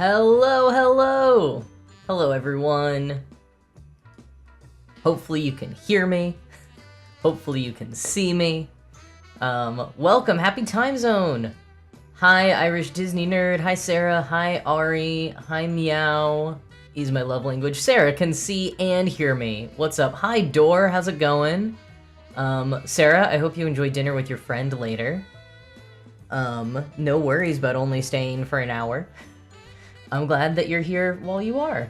Hello, hello! Hello, everyone. Hopefully you can hear me. Hopefully you can see me. Welcome, happy time zone! Hi, Irish Disney Nerd. Hi, Sarah. Hi, Ari. Hi, Meow. Is my love language. Sarah can see and hear me. What's up? Hi, Dor. How's it going? Sarah, I hope you enjoy dinner with your friend later. No worries about only staying for an hour. I'm glad that you're here while you are.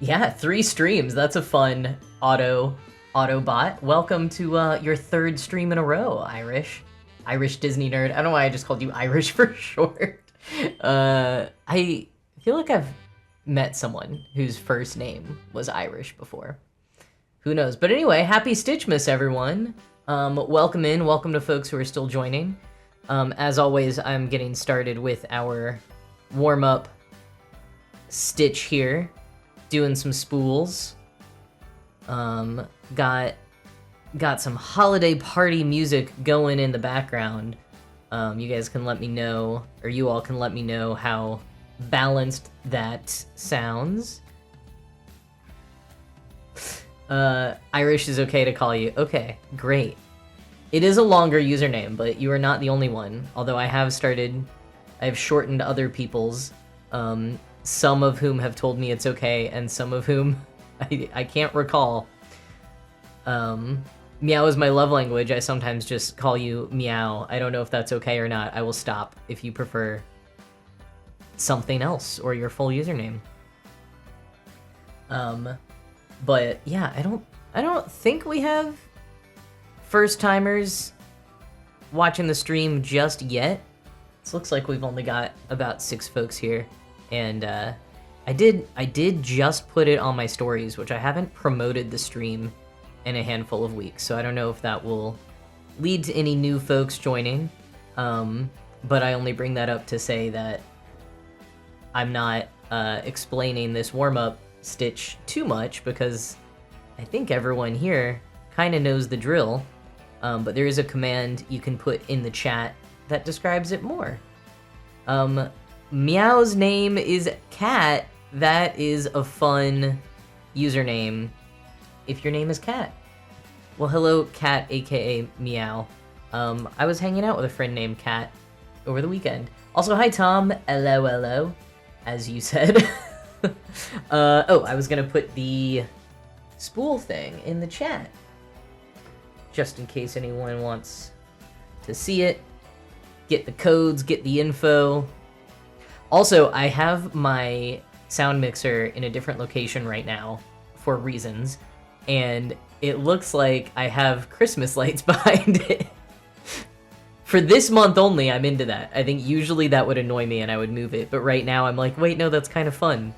Yeah, 3 streams. That's a fun Autobot. Welcome to your 3rd stream in a row, Irish Disney Nerd. I don't know why I just called you Irish for short. I feel like I've met someone whose first name was Irish before. Who knows? But anyway, happy Stitchmas, everyone. Welcome in. Welcome to folks who are still joining. As always, I'm getting started with our warm-up Stitch here, doing some spools. Got some holiday party music going in the background. You guys can let me know, or you all can let me know how balanced that sounds. Irish is okay to call you. Okay, great. It is a longer username, but you are not the only one. Although I have shortened other people's, some of whom have told me it's okay, and some of whom I can't recall. Meow is my love language. I sometimes just call you Meow. I don't know if that's okay or not. I will stop if you prefer something else or your full username. But yeah, I don't think we have first timers watching the stream just yet. It looks like we've only got about 6 folks here, and I did just put it on my stories, which I haven't promoted the stream in a handful of weeks, so I don't know if that will lead to any new folks joining. But I only bring that up to say that I'm not explaining this warm-up Stitch too much, because I think everyone here kind of knows the drill. But there is a command you can put in the chat that describes it more. Meow's name is Cat. That is a fun username if your name is Cat. Well, hello, Cat, aka Meow. I was hanging out with a friend named Cat over the weekend. Also, hi, Tom. Hello, hello, as you said. Oh, I was gonna put the spool thing in the chat, just in case anyone wants to see it, get the codes, get the info. Also, I have my sound mixer in a different location right now for reasons, and it looks like I have Christmas lights behind it. For this month only, I'm into that. I think usually that would annoy me and I would move it, but right now I'm like, wait, no, that's kind of fun.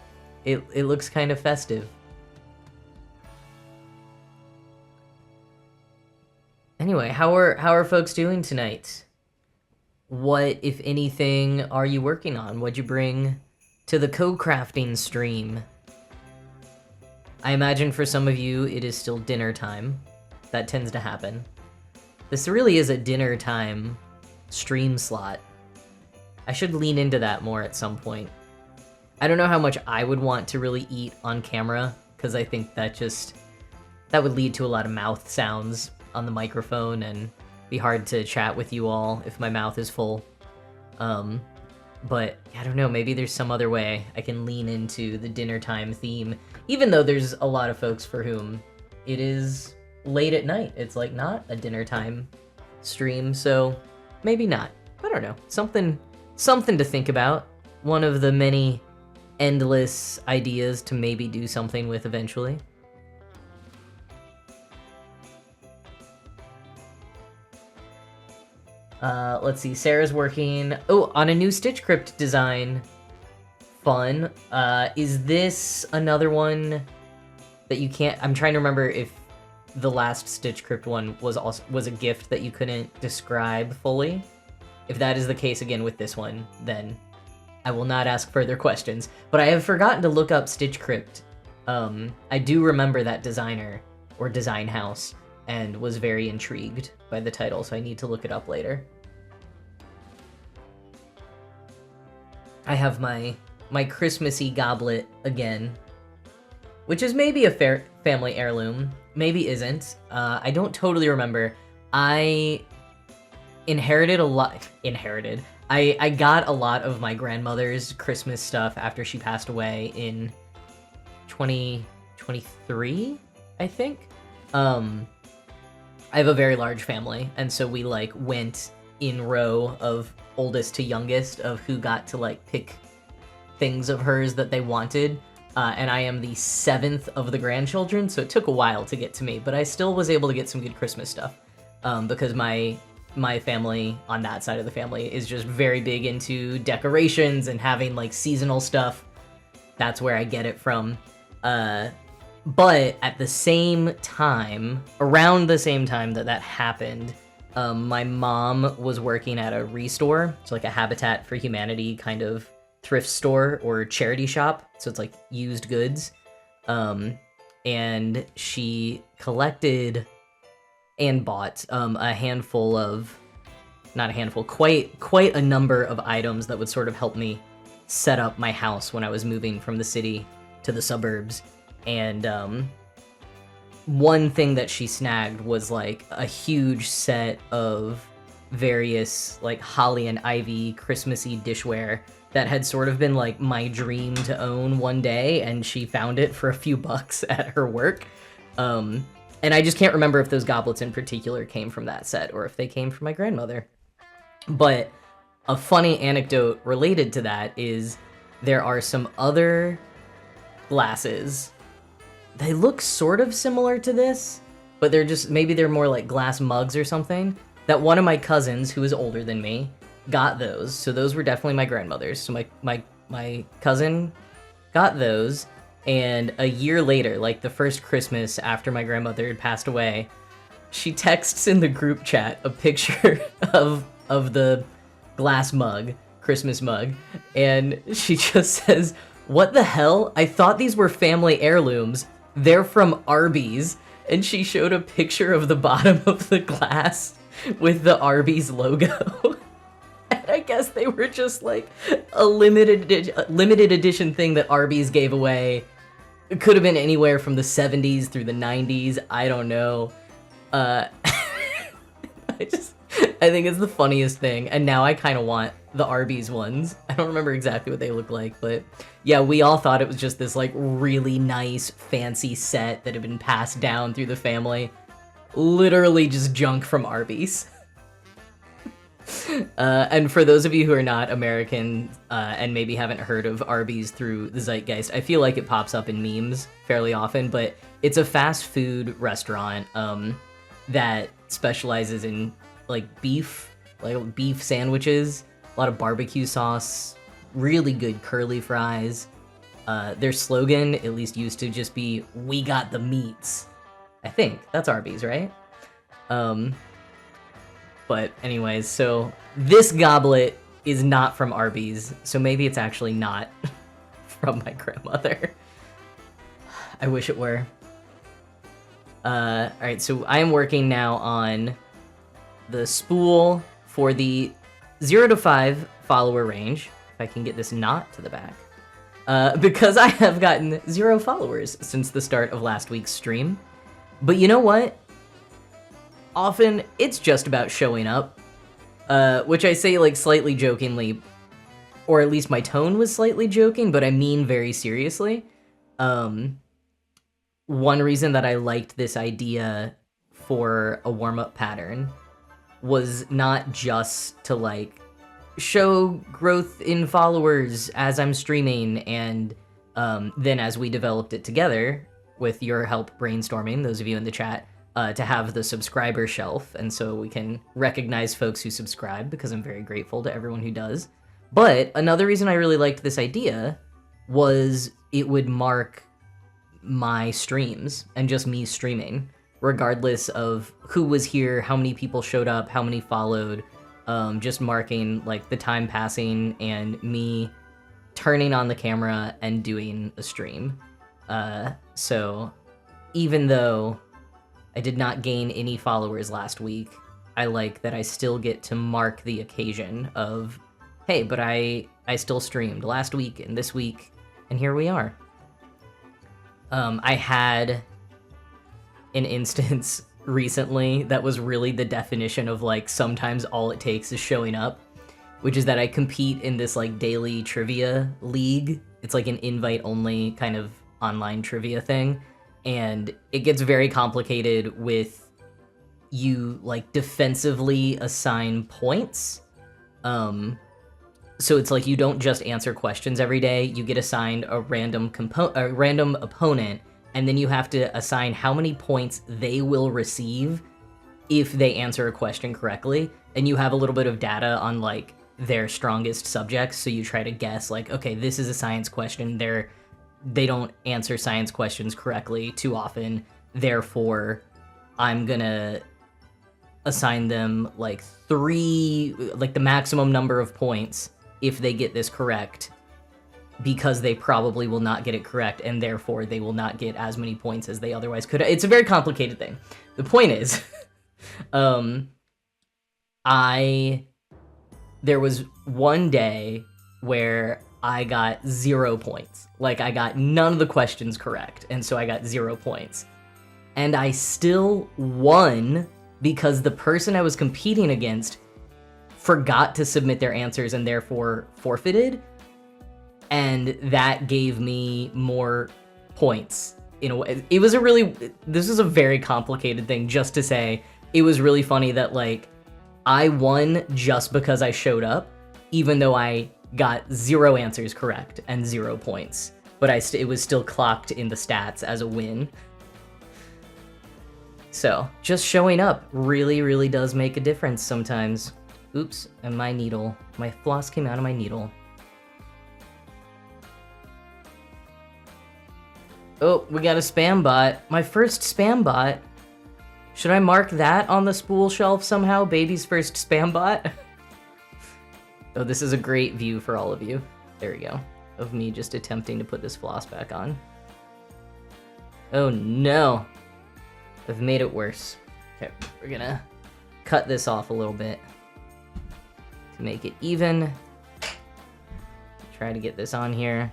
It looks kind of festive. Anyway, how are folks doing tonight? What, if anything, are you working on? What'd you bring to the co-crafting stream? I imagine for some of you it is still dinner time. That tends to happen. This really is a dinner time stream slot. I should lean into that more at some point. I don't know how much I would want to really eat on camera, because I think that would lead to a lot of mouth sounds on the microphone and be hard to chat with you all if my mouth is full. But I don't know, maybe there's some other way I can lean into the dinner time theme, even though there's a lot of folks for whom it is late at night. It's like not a dinner time stream, so maybe not. I don't know, something to think about. One of the many endless ideas to maybe do something with eventually. Let's see, Sarah's working on a new Stitch Crypt design. Fun. Is this another one that you can't... I'm trying to remember if the last Stitch Crypt one was a gift that you couldn't describe fully. If that is the case again with this one, then I will not ask further questions. But I have forgotten to look up Stitch Crypt. I do remember that designer, or design house, and was very intrigued by the title, so I need to look it up later. I have my Christmassy goblet again, which is maybe a family heirloom, maybe isn't. I don't totally remember. I inherited a lot. I got a lot of my grandmother's Christmas stuff after she passed away in 2023, I think. I have a very large family, and so we like went in row of oldest to youngest of who got to like pick things of hers that they wanted. And I am the 7th of the grandchildren, so it took a while to get to me, but I still was able to get some good Christmas stuff, because my family on that side of the family is just very big into decorations and having like seasonal stuff. That's where I get it from. But at the same time, around the same time that happened, my mom was working at a Restore, so like a Habitat for Humanity kind of thrift store or charity shop. So it's like used goods. And she collected and bought a handful of, not a handful, quite a number of items that would sort of help me set up my house when I was moving from the city to the suburbs. And one thing that she snagged was like a huge set of various like holly and ivy Christmassy dishware that had sort of been like my dream to own one day, and she found it for a few bucks at her work. And I just can't remember if those goblets in particular came from that set or if they came from my grandmother. But a funny anecdote related to that is there are some other glasses. They look sort of similar to this, but they're just, maybe they're more like glass mugs or something, that one of my cousins, who is older than me, got those. So those were definitely my grandmother's. So my cousin got those, and a year later, like the first Christmas after my grandmother had passed away, she texts in the group chat a picture of the glass mug, Christmas mug, and she just says, "What the hell? I thought these were family heirlooms. They're from Arby's." And she showed a picture of the bottom of the glass with the Arby's logo. And I guess they were just like a limited edition thing that Arby's gave away. It could have been anywhere from the 70s through the 90s. I don't know. I think it's the funniest thing, and now I kind of want the Arby's ones. I don't remember exactly what they look like, but yeah, we all thought it was just this like really nice, fancy set that had been passed down through the family. Literally just junk from Arby's. And for those of you who are not American and maybe haven't heard of Arby's through the zeitgeist, I feel like it pops up in memes fairly often, but it's a fast food restaurant that specializes in like beef sandwiches, a lot of barbecue sauce, really good curly fries. Their slogan, at least, used to just be, "We got the meats." I think that's Arby's, right? But anyways, so this goblet is not from Arby's, so maybe it's actually not from my grandmother. I wish it were. Alright, so I am working now on the spool for the 0 to 5 follower range, if I can get this knot to the back, because I have gotten 0 followers since the start of last week's stream. But you know what? Often it's just about showing up, which I say like slightly jokingly, or at least my tone was slightly joking, but I mean very seriously. One reason that I liked this idea for a warm-up pattern was not just to like show growth in followers as I'm streaming, and then as we developed it together with your help brainstorming, those of you in the chat, to have the subscriber shelf, and so we can recognize folks who subscribe, because I'm very grateful to everyone who does. But another reason I really liked this idea was it would mark my streams and just me streaming, regardless of who was here, how many people showed up, how many followed, just marking like the time passing and me turning on the camera and doing a stream. So even though I did not gain any followers last week, I like that I still get to mark the occasion of hey, but I still streamed last week and this week, and here we are. I had an instance recently that was really the definition of, like, sometimes all it takes is showing up, which is that I compete in this, like, daily trivia league. It's like an invite-only kind of online trivia thing, and it gets very complicated with you, like, defensively assign points. So it's like you don't just answer questions every day, you get assigned a random opponent, and then you have to assign how many points they will receive if they answer a question correctly, and you have a little bit of data on, like, their strongest subjects, so you try to guess, like, okay, this is a science question, they don't answer science questions correctly too often, therefore I'm gonna assign them, like, 3, like, the maximum number of points if they get this correct, because they probably will not get it correct, and therefore they will not get as many points as they otherwise could. It's a very complicated thing. The point is, there was one day where I got 0 points. Like, I got none of the questions correct, and so I got 0 points. And I still won because the person I was competing against forgot to submit their answers and therefore forfeited, and that gave me more points in a way. This is a very complicated thing just to say. It was really funny that, like, I won just because I showed up, even though I got 0 answers correct and 0 points, but it was still clocked in the stats as a win. So just showing up really, really does make a difference sometimes. Oops, and my floss came out of my needle. Oh, we got a spam bot. My first spam bot. Should I mark that on the spool shelf somehow? Baby's first spam bot? Oh, this is a great view for all of you. There we go. Of me just attempting to put this floss back on. Oh no. I've made it worse. Okay, we're gonna cut this off a little bit to make it even. Try to get this on here.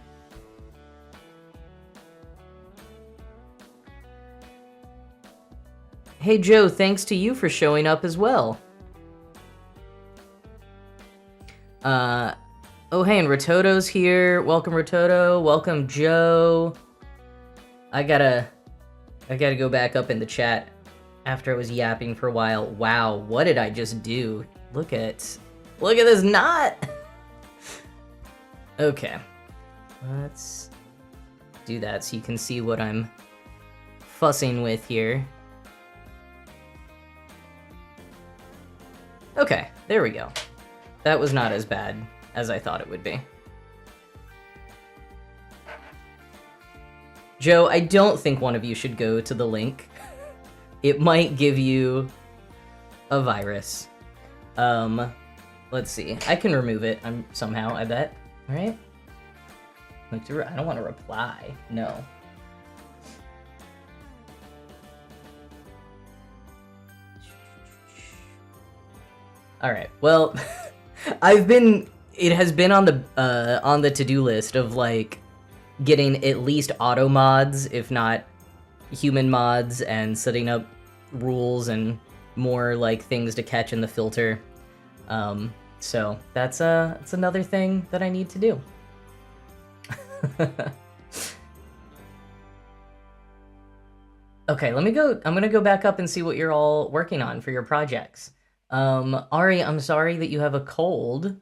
Hey Joe, thanks to you for showing up as well. Oh hey, and Rototo's here. Welcome Rototo, welcome Joe. I gotta go back up in the chat after I was yapping for a while. Wow, what did I just do? Look at this knot! Okay, let's do that so you can see what I'm fussing with here. Okay, there we go. That was not as bad as I thought it would be. Joe, I don't think one of you should go to the link. It might give you a virus. Let's see. I can remove it somehow, I bet. All right? I don't want to reply. No. All right. Well, it has been on the to-do list of, like, getting at least auto mods, if not human mods, and setting up rules and more, like, things to catch in the filter. So that's another thing that I need to do. Okay, I'm gonna go back up and see what you're all working on for your projects. Ari, I'm sorry that you have a cold.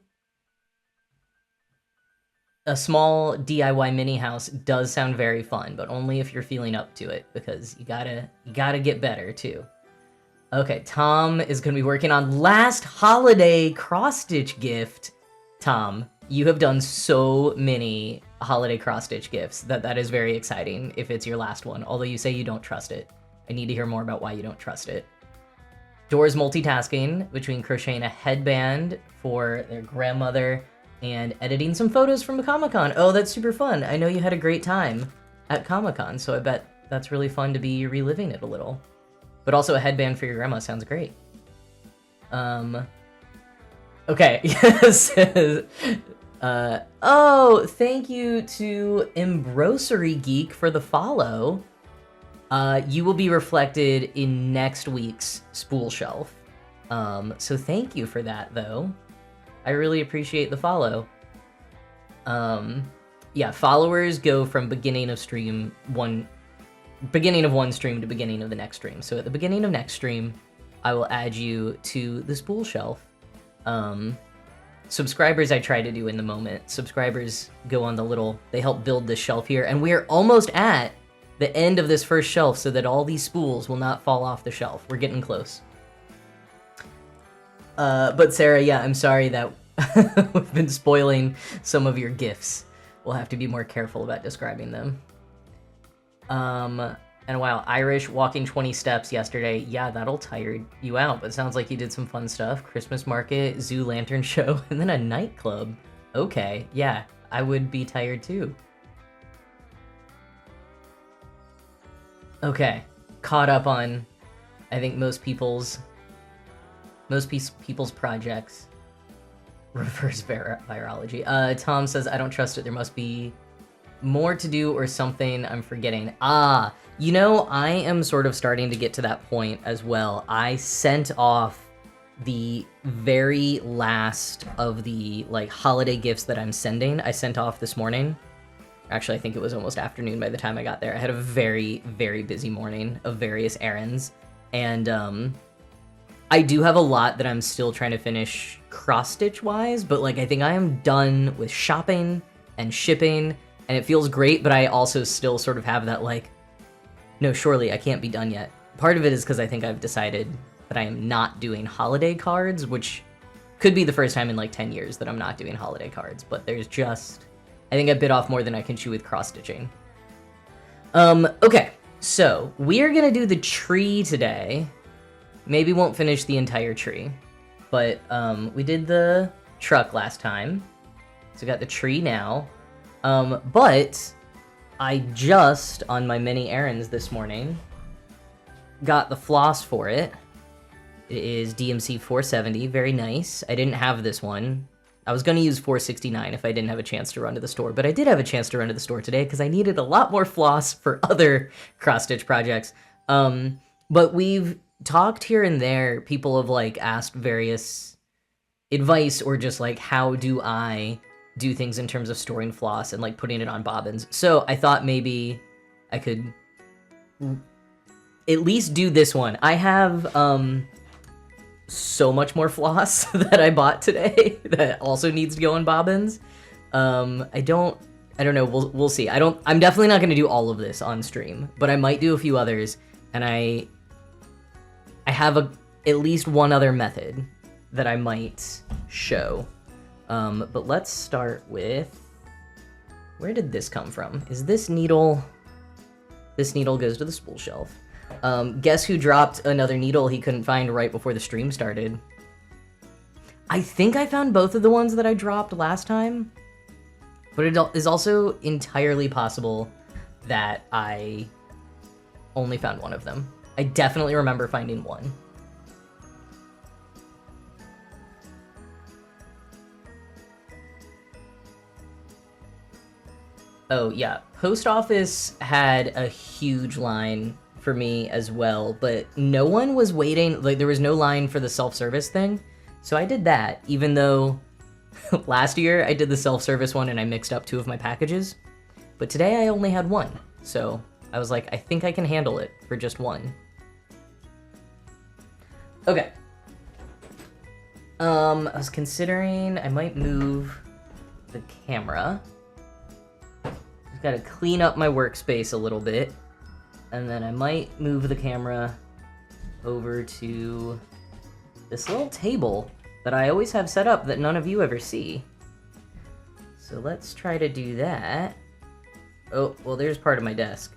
A small DIY mini house does sound very fun, but only if you're feeling up to it, because you gotta get better too. Okay, Tom is gonna be working on last holiday cross-stitch gift. Tom, you have done so many holiday cross-stitch gifts that is very exciting if it's your last one, although you say you don't trust it. I need to hear more about why you don't trust it. Dora's multitasking between crocheting a headband for their grandmother and editing some photos from Comic-Con. Oh, that's super fun. I know you had a great time at Comic-Con, so I bet that's really fun to be reliving it a little. But also a headband for your grandma sounds great. Okay, yes. Oh, thank you to Embrocery Geek for the follow. You will be reflected in next week's Spool Shelf. So thank you for that, though. I really appreciate the follow. Yeah, followers go from beginning of one stream to beginning of the next stream. So at the beginning of next stream, I will add you to the Spool Shelf. Subscribers I try to do in the moment. Subscribers go on they help build this shelf here, and we're almost at the end of this first shelf so that all these spools will not fall off the shelf. We're getting close. But Sarah, yeah, I'm sorry that we've been spoiling some of your gifts. We'll have to be more careful about describing them. And wow, Irish walking 20 steps yesterday. Yeah, that'll tire you out, but sounds like you did some fun stuff. Christmas market, zoo lantern show, and then a nightclub. Okay, yeah, I would be tired too. Okay, caught up on, I think, most people's projects. Reverse virology. Tom says, I don't trust it. There must be more to do or something I'm forgetting. You know, I am sort of starting to get to that point as well. I sent off the very last of the holiday gifts that I'm sending. I sent off this morning. Actually, I think it was almost afternoon by the time I got there. I had a very, very busy morning of various errands. And I do have a lot that I'm still trying to finish cross-stitch wise, but I think I am done with shopping and shipping, and it feels great, but I also still sort of have that no, surely I can't be done yet. Part of it is because I think I've decided that I am not doing holiday cards, which could be the first time in 10 years that I'm not doing holiday cards, but there's just, I think I bit off more than I can chew with cross-stitching. Okay, so we're gonna do the tree today. Maybe won't finish the entire tree, but we did the truck last time, so we got the tree now. But I just, on my many errands this morning, got the floss for it. It is DMC 470, very nice. I didn't have this one. I was going to use 469 if I didn't have a chance to run to the store, but I did have a chance to run to the store today because I needed a lot more floss for other cross-stitch projects. But we've talked here and there, people have asked various advice or just how do I do things in terms of storing floss and putting it on bobbins. So I thought maybe I could at least do this one. I have so much more floss that I bought today that also needs to go on bobbins. I don't know, we'll see. I'm definitely not going to do all of this on stream, but I might do a few others, and I have at least one other method that I might show. But let's start with, where did this come from? Is this needle goes to the spool shelf. Guess who dropped another needle he couldn't find right before the stream started? I think I found both of the ones that I dropped last time, but it is also entirely possible that I only found one of them. I definitely remember finding one. Oh, yeah. Post office had a huge line for me as well, but no one was waiting. There was no line for the self-service thing. So I did that, even though last year I did the self-service one and I mixed up 2 of my packages. But today I only had 1. So I was like, I think I can handle it for just 1. Okay. I was considering I might move the camera. Got to clean up my workspace a little bit, and then I might move the camera over to this little table that I always have set up that none of you ever see. So let's try to do that. Oh, well, there's part of my desk.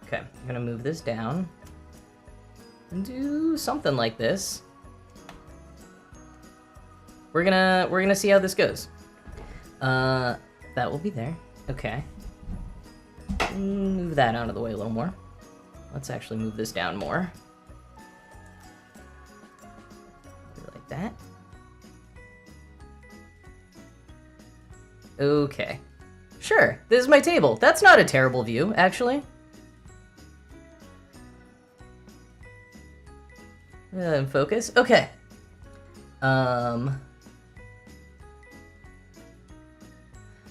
Okay, I'm gonna move this down and do something like this. We're gonna see how this goes. That will be there. Okay. Move that out of the way a little more. Let's actually move this down more. Like that. Okay. Sure, this is my table. That's not a terrible view, actually. Focus. Okay.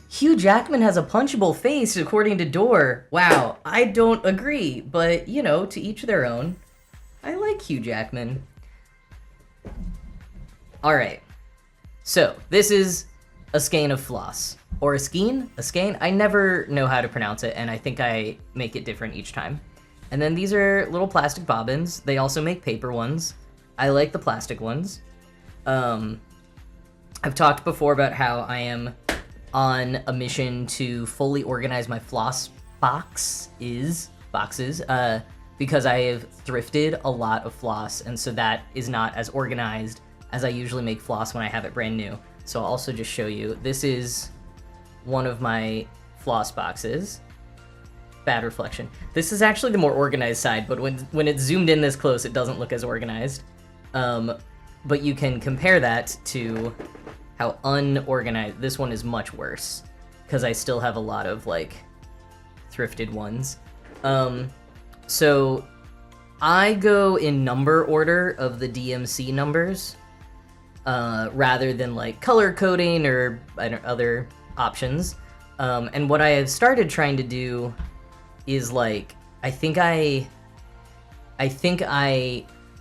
Hugh Jackman has a punchable face, according to Door. Wow, I don't agree, but, you know, to each their own. I like Hugh Jackman. Alright. So, this is a skein of floss. Or a skein? A skein? I never know how to pronounce it, and I think I make it different each time. And then these are little plastic bobbins. They also make paper ones. I like the plastic ones. I've talked before about how I am on a mission to fully organize my floss boxes, because I have thrifted a lot of floss, and so that is not as organized as I usually make floss when I have it brand new. So I'll also just show you. This is one of my floss boxes. Bad reflection. This is actually the more organized side, but when it's zoomed in this close, it doesn't look as organized. But you can compare that to how unorganized. This one is much worse, because I still have a lot of, like, thrifted ones. So I go in number order of the DMC numbers, rather than, like, color coding or other options. And what I have started trying to do is, like, I think I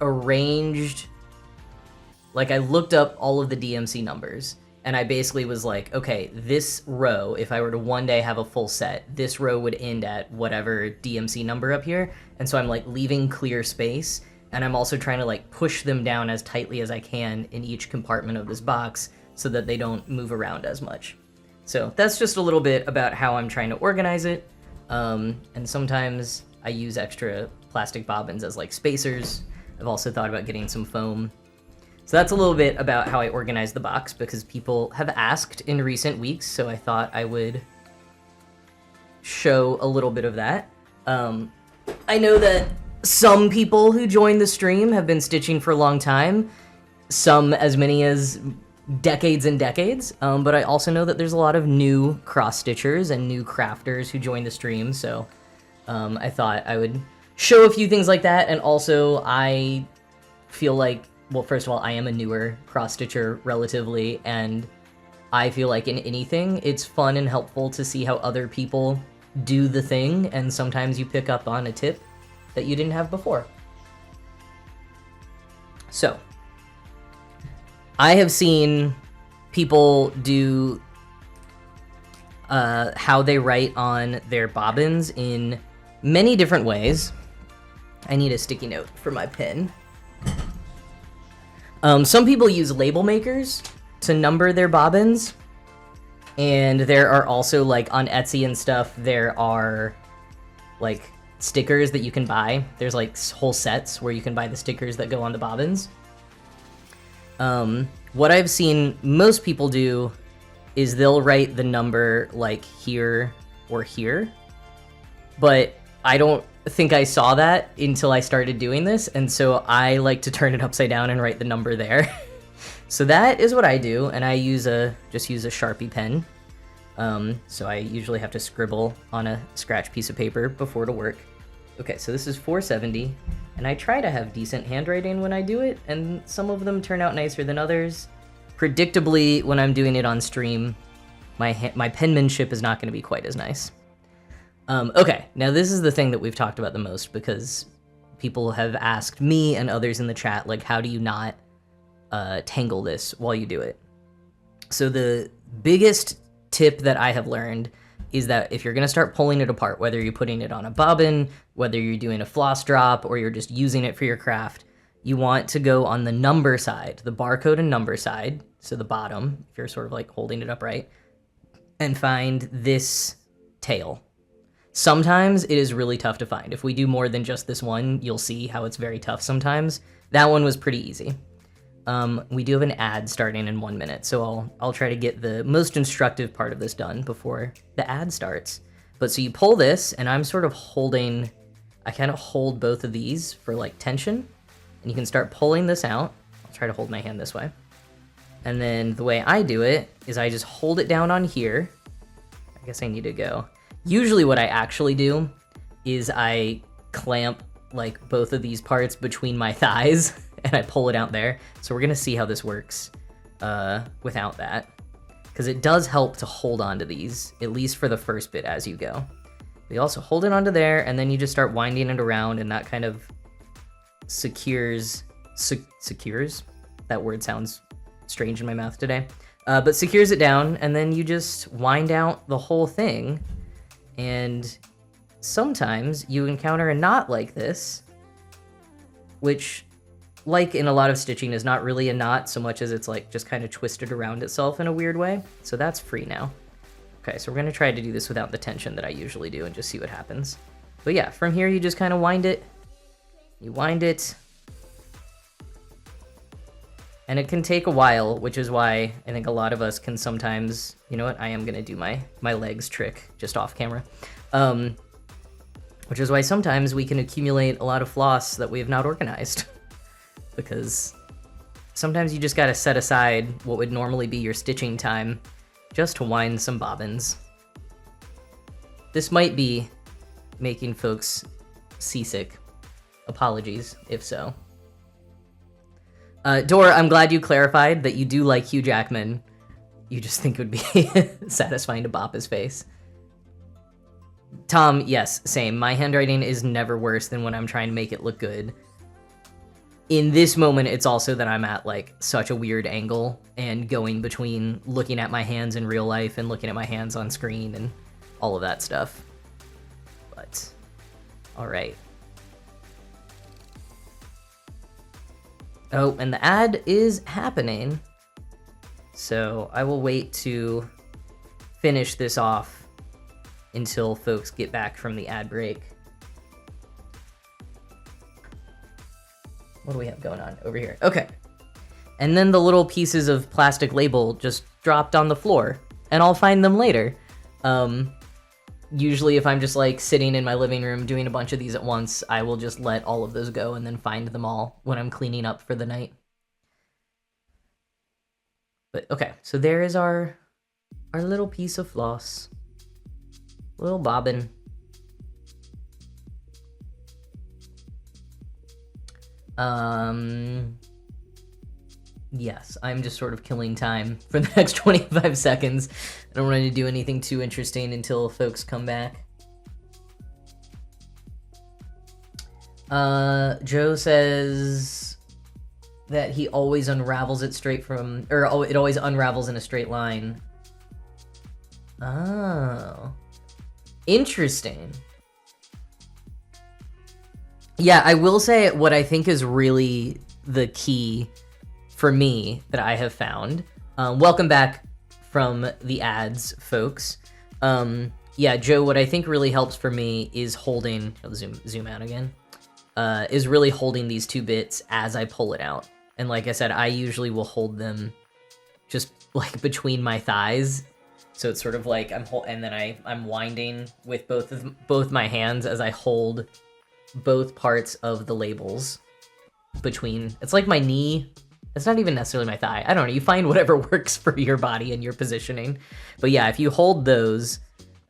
arranged, like, I looked up all of the DMC numbers, and I basically was like, okay, this row, if I were to one day have a full set, this row would end at whatever DMC number up here, and so I'm, like, leaving clear space, and I'm also trying to, like, push them down as tightly as I can in each compartment of this box so that they don't move around as much. So that's just a little bit about how I'm trying to organize it, and sometimes I use extra plastic bobbins as, like, spacers. I've also thought about getting some foam. So that's a little bit about how I organize the box, because people have asked in recent weeks, so I thought I would show a little bit of that. I know that some people who joined the stream have been stitching for a long time, some as many as decades and decades, but I also know that there's a lot of new cross-stitchers and new crafters who joined the stream, so I thought I would show a few things like that, and also I feel like, well, first of all, I am a newer cross-stitcher relatively, and I feel like in anything, it's fun and helpful to see how other people do the thing, and sometimes you pick up on a tip that you didn't have before. So, I have seen people do how they write on their bobbins in many different ways. I need a sticky note for my pen. Some people use label makers to number their bobbins, and there are also, like, on Etsy and stuff, there are, like, stickers that you can buy. There's, like, whole sets where you can buy the stickers that go on the bobbins. What I've seen most people do is they'll write the number, like, here or here, but I don't think I saw that until I started doing this, and so I like to turn it upside down and write the number there. So that is what I do, and I just use a Sharpie pen. So I usually have to scribble on a scratch piece of paper before to work. Okay, so this is 470, and I try to have decent handwriting when I do it, and some of them turn out nicer than others. Predictably, when I'm doing it on stream, my penmanship is not going to be quite as nice. Okay, now this is the thing that we've talked about the most, because people have asked me and others in the chat, like, how do you not tangle this while you do it? So the biggest tip that I have learned is that if you're going to start pulling it apart, whether you're putting it on a bobbin, whether you're doing a floss drop, or you're just using it for your craft, you want to go on the number side, the barcode and number side, so the bottom, if you're sort of like holding it upright, and find this tail. Sometimes it is really tough to find. If we do more than just this one, you'll see how it's very tough sometimes. That one was pretty easy. We do have an ad starting in 1 minute, so I'll try to get the most instructive part of this done before the ad starts. But so you pull this, and I'm sort of holding, I kind of hold both of these for, like, tension, and you can start pulling this out. I'll try to hold my hand this way. And then the way I do it is I just hold it down on here, I guess I need to go. Usually what I actually do is I clamp like both of these parts between my thighs and I pull it out there. So we're gonna see how this works without that. Because it does help to hold on to these, at least for the first bit as you go. We also hold it onto there, and then you just start winding it around, and that kind of secures? That word sounds strange in my mouth today. But secures it down, and then you just wind out the whole thing. And sometimes you encounter a knot like this, which, like in a lot of stitching, is not really a knot so much as it's like just kind of twisted around itself in a weird way. So that's free now. Okay, so we're gonna try to do this without the tension that I usually do and just see what happens. But yeah, from here you just kind of wind it. You wind it. And it can take a while, which is why I think a lot of us can sometimes, you know what, I am gonna do my legs trick just off camera. Which is why sometimes we can accumulate a lot of floss that we have not organized. Because sometimes you just gotta set aside what would normally be your stitching time just to wind some bobbins. This might be making folks seasick. Apologies, if so. Dora, I'm glad you clarified that you do like Hugh Jackman. You just think it would be satisfying to bop his face. Tom, yes, same. My handwriting is never worse than when I'm trying to make it look good. In this moment, it's also that I'm at like such a weird angle and going between looking at my hands in real life and looking at my hands on screen and all of that stuff. But, all right. Oh, and the ad is happening. So I will wait to finish this off until folks get back from the ad break. What do we have going on over here? Okay. And then the little pieces of plastic label just dropped on the floor, and I'll find them later. Usually if I'm just like sitting in my living room doing a bunch of these at once, I will just let all of those go and then find them all when I'm cleaning up for the night. But okay, so there is our little piece of floss. Little bobbin. Yes, I'm just sort of killing time for the next 25 seconds. I don't want to do anything too interesting until folks come back. Joe says that he always unravels it straight from, or it always unravels in a straight line. Oh. Interesting. Yeah, I will say what I think is really the key for me that I have found. Welcome back from the ads, folks. Yeah, Joe, what I think really helps for me is holding, I'll zoom out again, is really holding these two bits as I pull it out. And like I said, I usually will hold them just like between my thighs. So it's sort of like and then I'm winding with both my hands as I hold both parts of the labels between. It's like my knee. It's not even necessarily my thigh. I don't know. You find whatever works for your body and your positioning. But yeah, if you hold those,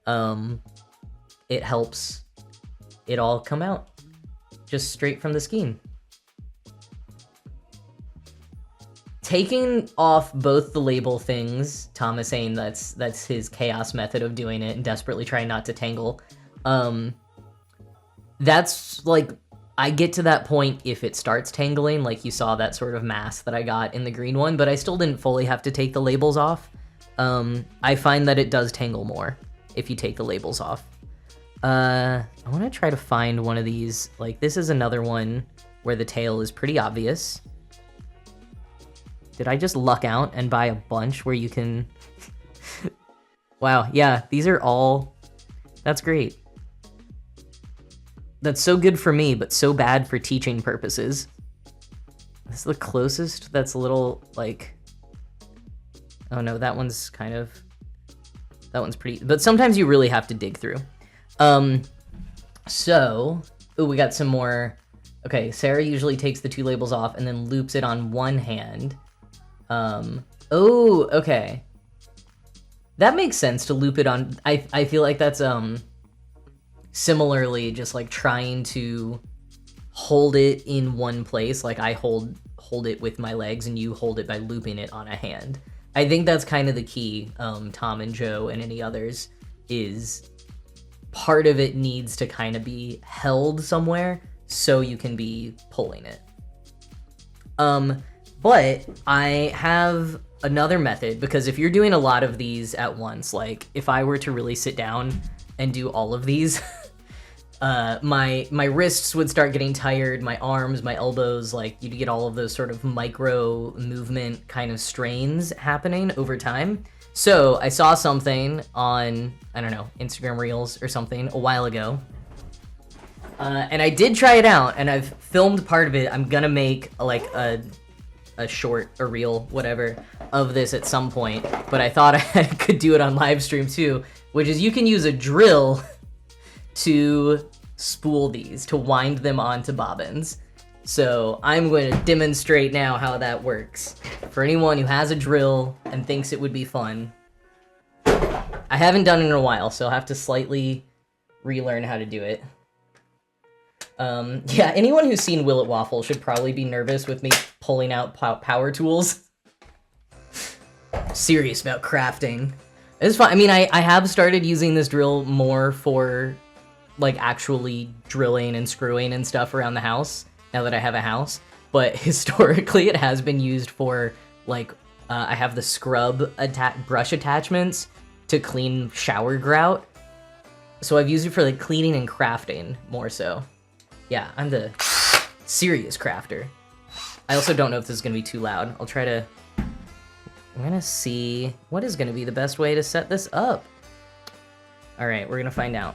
it helps it all come out just straight from the skein. Taking off both the label things, Tom is saying that's his chaos method of doing it and desperately trying not to tangle. That's like, I get to that point if it starts tangling, like you saw that sort of mass that I got in the green one, but I still didn't fully have to take the labels off. I find that it does tangle more if you take the labels off. I want to try to find one of these. Like, this is another one where the tail is pretty obvious. Did I just luck out and buy a bunch where you can... Wow, yeah, these are all... That's great. That's so good for me, but so bad for teaching purposes. This is the closest that's a little, like... Oh no, that one's kind of... That one's pretty... But sometimes you really have to dig through. So... Ooh, we got some more... Okay, Sarah usually takes the two labels off and then loops it on one hand. Oh, okay. That makes sense to loop it on. I feel like that's similarly just like trying to hold it in one place. Like I hold it with my legs and you hold it by looping it on a hand. I think that's kind of the key, Tom and Joe and any others, is part of it needs to kind of be held somewhere so you can be pulling it. But I have another method, because if you're doing a lot of these at once, like if I were to really sit down and do all of these, my wrists would start getting tired, my arms, my elbows, like you'd get all of those sort of micro movement kind of strains happening over time. So I saw something on, I don't know, Instagram Reels or something a while ago. And I did try it out, and I've filmed part of it. I'm gonna make like a short, a reel, whatever, of this at some point. But I thought I could do it on live stream too, which is you can use a drill to spool these, to wind them onto bobbins. So I'm going to demonstrate now how that works. For anyone who has a drill and thinks it would be fun. I haven't done it in a while, so I'll have to slightly relearn how to do it. Yeah, anyone who's seen Will It Waffle should probably be nervous with me pulling out power tools. Serious about crafting. It's fun. I mean, I have started using this drill more for like actually drilling and screwing and stuff around the house now that I have a house. But historically, it has been used for like I have the scrub brush attachments to clean shower grout. So I've used it for like cleaning and crafting more so. Yeah, I'm the serious crafter. I also don't know if this is gonna be too loud. I'll try to, I'm gonna see what is gonna be the best way to set this up. All right, we're gonna find out.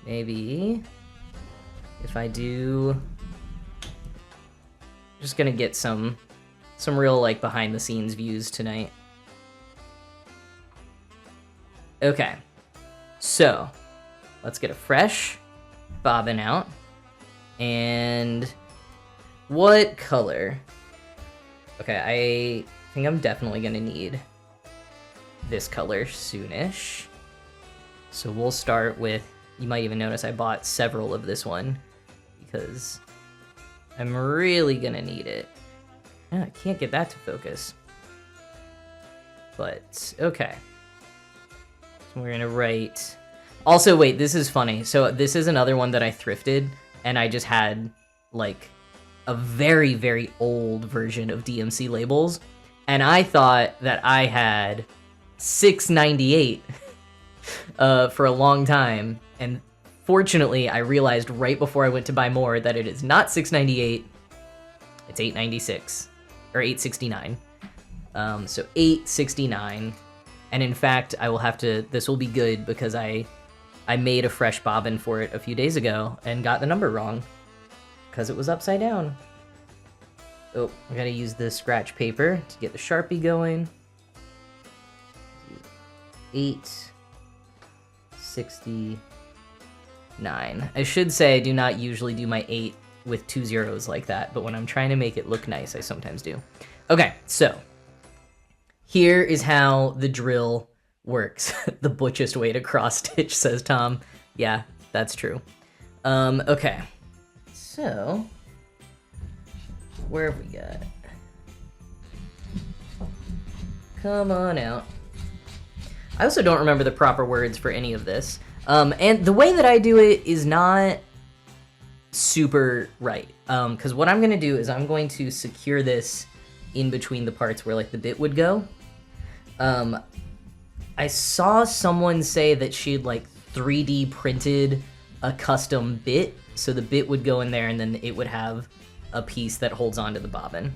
Maybe if I do, just gonna get some real like behind the scenes views tonight. Okay, so let's get a fresh bobbin out. And what color? Okay, I think I'm definitely gonna need this color soonish. So we'll start with, you might even notice I bought several of this one because I'm really gonna need it. Oh, I can't get that to focus. But, okay. So we're gonna write... Also, wait, this is funny. So this is another one that I thrifted, and I just had, like, a very, very old version of DMC labels, and I thought that I had $6.98 for a long time, and fortunately, I realized right before I went to buy more that it is not $6.98, it's $8.96, or $8.69. So $8.69, and in fact, I will have to, this will be good because I made a fresh bobbin for it a few days ago and got the number wrong because it was upside down. Oh, I gotta use the scratch paper to get the Sharpie going. 8.69. I should say I do not usually do my 8 with 2 zeros like that, but when I'm trying to make it look nice, I sometimes do. Okay, so here is how the drill works. The butchest way to cross stitch, says Tom. Yeah, that's true. Okay. So, where have we got? Come on out. I also don't remember the proper words for any of this. And the way that I do it is not super right. Because what I'm gonna do is I'm going to secure this in between the parts where like the bit would go. I saw someone say that she'd like 3D printed a custom bit, so the bit would go in there and then it would have a piece that holds onto the bobbin.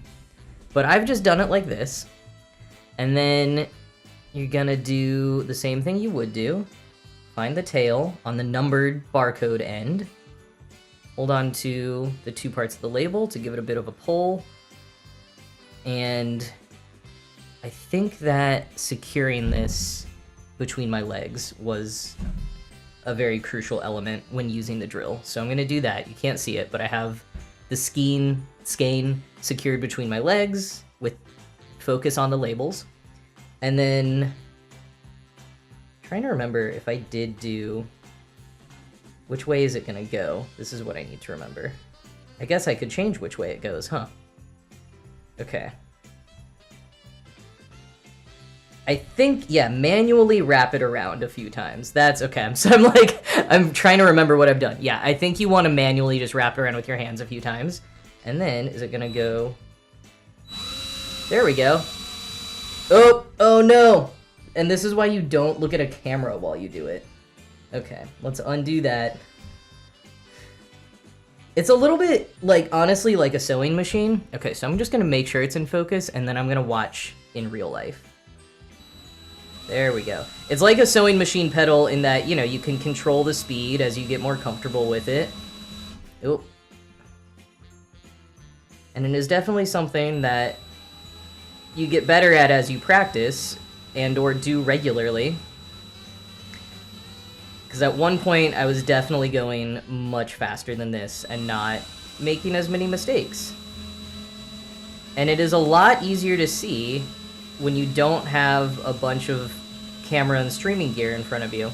But I've just done it like this, and then you're gonna do the same thing you would do. Find the tail on the numbered barcode end, hold on to the two parts of the label to give it a bit of a pull, and I think that securing this between my legs was a very crucial element when using the drill. So I'm gonna do that. You can't see it, but I have the skein secured between my legs with focus on the labels. And then, trying to remember if I did do, which way is it gonna go? This is what I need to remember. I guess I could change which way it goes, huh? Okay. I think, yeah, manually wrap it around a few times. That's okay. So I'm trying to remember what I've done. Yeah, I think you want to manually just wrap it around with your hands a few times. And then, is it gonna go? There we go. Oh no! And this is why you don't look at a camera while you do it. Okay, let's undo that. It's a little bit, like, honestly, like a sewing machine. Okay, so I'm just gonna make sure it's in focus, and then I'm gonna watch in real life. There we go. It's like a sewing machine pedal in that, you know, you can control the speed as you get more comfortable with it. Oop. And it is definitely something that you get better at as you practice and or do regularly. Because at one point, I was definitely going much faster than this and not making as many mistakes. And it is a lot easier to see when you don't have a bunch of camera and streaming gear in front of you.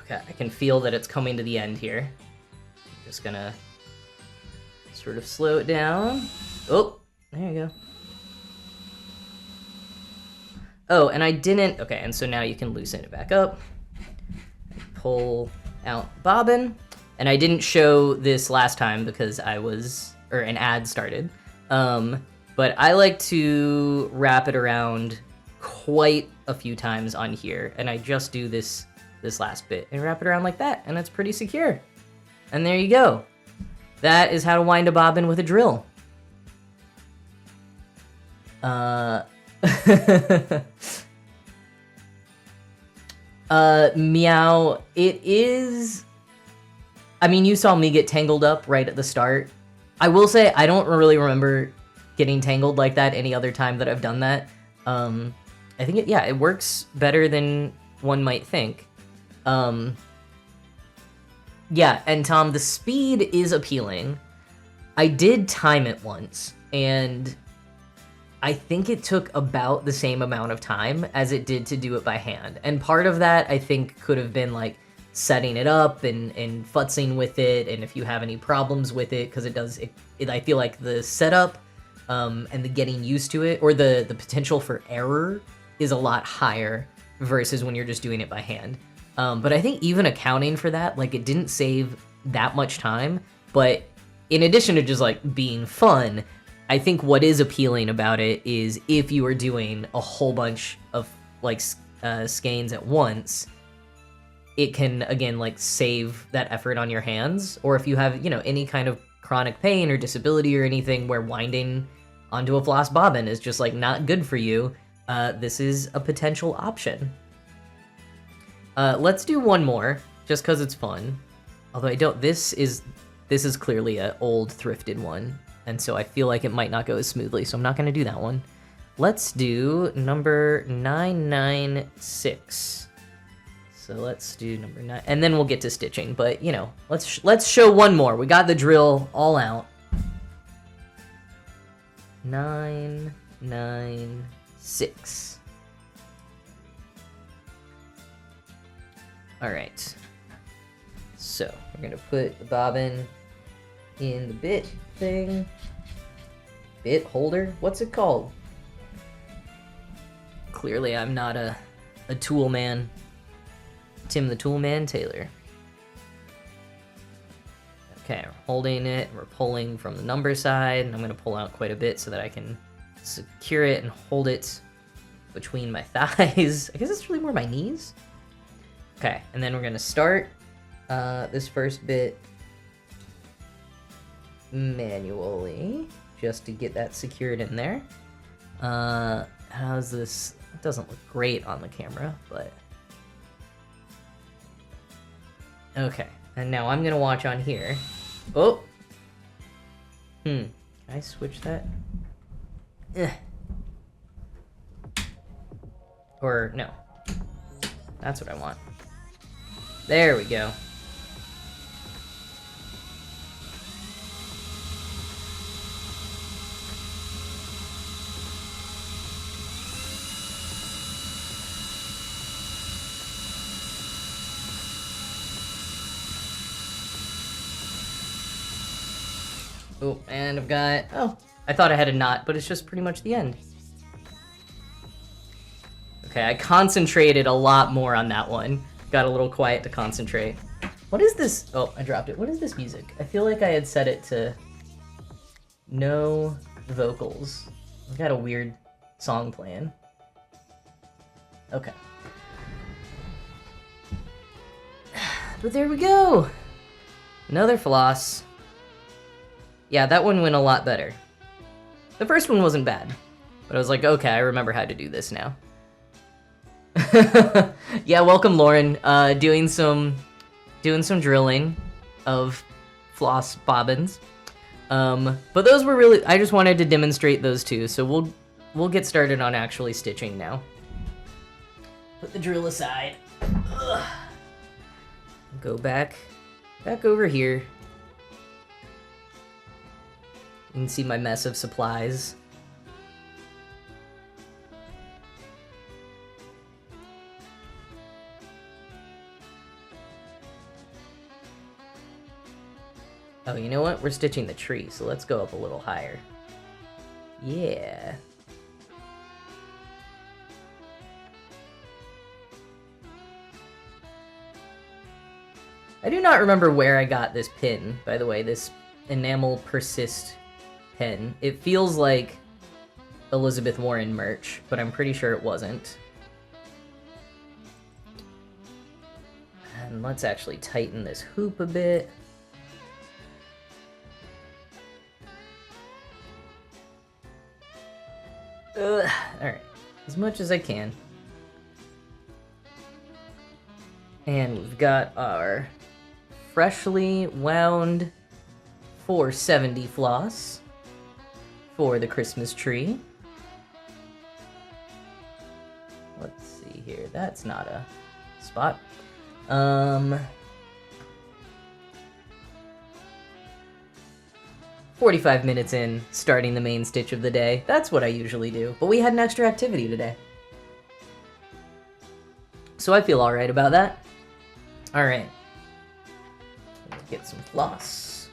Okay, I can feel that it's coming to the end here. I'm just gonna sort of slow it down. Oh, there you go. Oh, and I didn't... Okay, and so now you can loosen it back up. Pull out bobbin. And I didn't show this last time because an ad started. But I like to wrap it around quite a few times on here. And I just do this last bit and wrap it around like that. And it's pretty secure. And there you go. That is how to wind a bobbin with a drill. Meow, it is... I mean, you saw me get tangled up right at the start. I will say, I don't really remember getting tangled like that any other time that I've done that. I think it works better than one might think. Yeah, and Tom, the speed is appealing. I did time it once, and I think it took about the same amount of time as it did to do it by hand. And part of that, I think, could have been, like, setting it up and futzing with it, and if you have any problems with it, because I feel like the setup and the getting used to it, or the potential for error is a lot higher versus when you're just doing it by hand. But I think even accounting for that, like, it didn't save that much time, but in addition to just, like, being fun, I think what is appealing about it is if you are doing a whole bunch of, like, skeins at once, it can, again, like, save that effort on your hands. Or if you have, you know, any kind of chronic pain or disability or anything where winding onto a floss bobbin is just, like, not good for you, this is a potential option. Let's do one more, just because it's fun. Although this is clearly an old thrifted one, and so I feel like it might not go as smoothly, so I'm not going to do that one. Let's do number 996. So let's do number 9, and then we'll get to stitching. But, you know, let's show one more. We got the drill all out. 996. All right. So we're gonna put the bobbin in the bit thing. Bit holder. What's it called? Clearly, I'm not a tool man. Tim the Toolman Taylor. Okay, we're holding it, we're pulling from the number side, and I'm going to pull out quite a bit so that I can secure it and hold it between my thighs. I guess it's really more my knees. Okay, and then we're going to start this first bit manually, just to get that secured in there. How's this? It doesn't look great on the camera, but... Okay, and now I'm gonna watch on here. Oh! Can I switch that? Or, no. That's what I want. There we go. Oh, and I've got... Oh, I thought I had a knot, but it's just pretty much the end. Okay, I concentrated a lot more on that one. Got a little quiet to concentrate. What is this? Oh, I dropped it. What is this music? I feel like I had set it to no vocals. I've got a weird song playing. Okay. But there we go. Another floss. Yeah, that one went a lot better. The first one wasn't bad, but I was like, okay, I remember how to do this now. Yeah, welcome, Lauren. Doing some drilling of floss bobbins. But those were really, I just wanted to demonstrate those two, so we'll get started on actually stitching now. Put the drill aside. Ugh. Go back over here. You can see my mess of supplies. Oh, you know what? We're stitching the tree, so let's go up a little higher. Yeah. I do not remember where I got this pin, by the way, this Enamel Persist pen. It feels like Elizabeth Warren merch, but I'm pretty sure it wasn't. And let's actually tighten this hoop a bit. Alright, as much as I can. And we've got our freshly wound 470 floss for the Christmas tree. Let's see here, that's not a spot. 45 minutes in, starting the main stitch of the day. That's what I usually do, but we had an extra activity today. So I feel alright about that. Alright. Let's get some floss.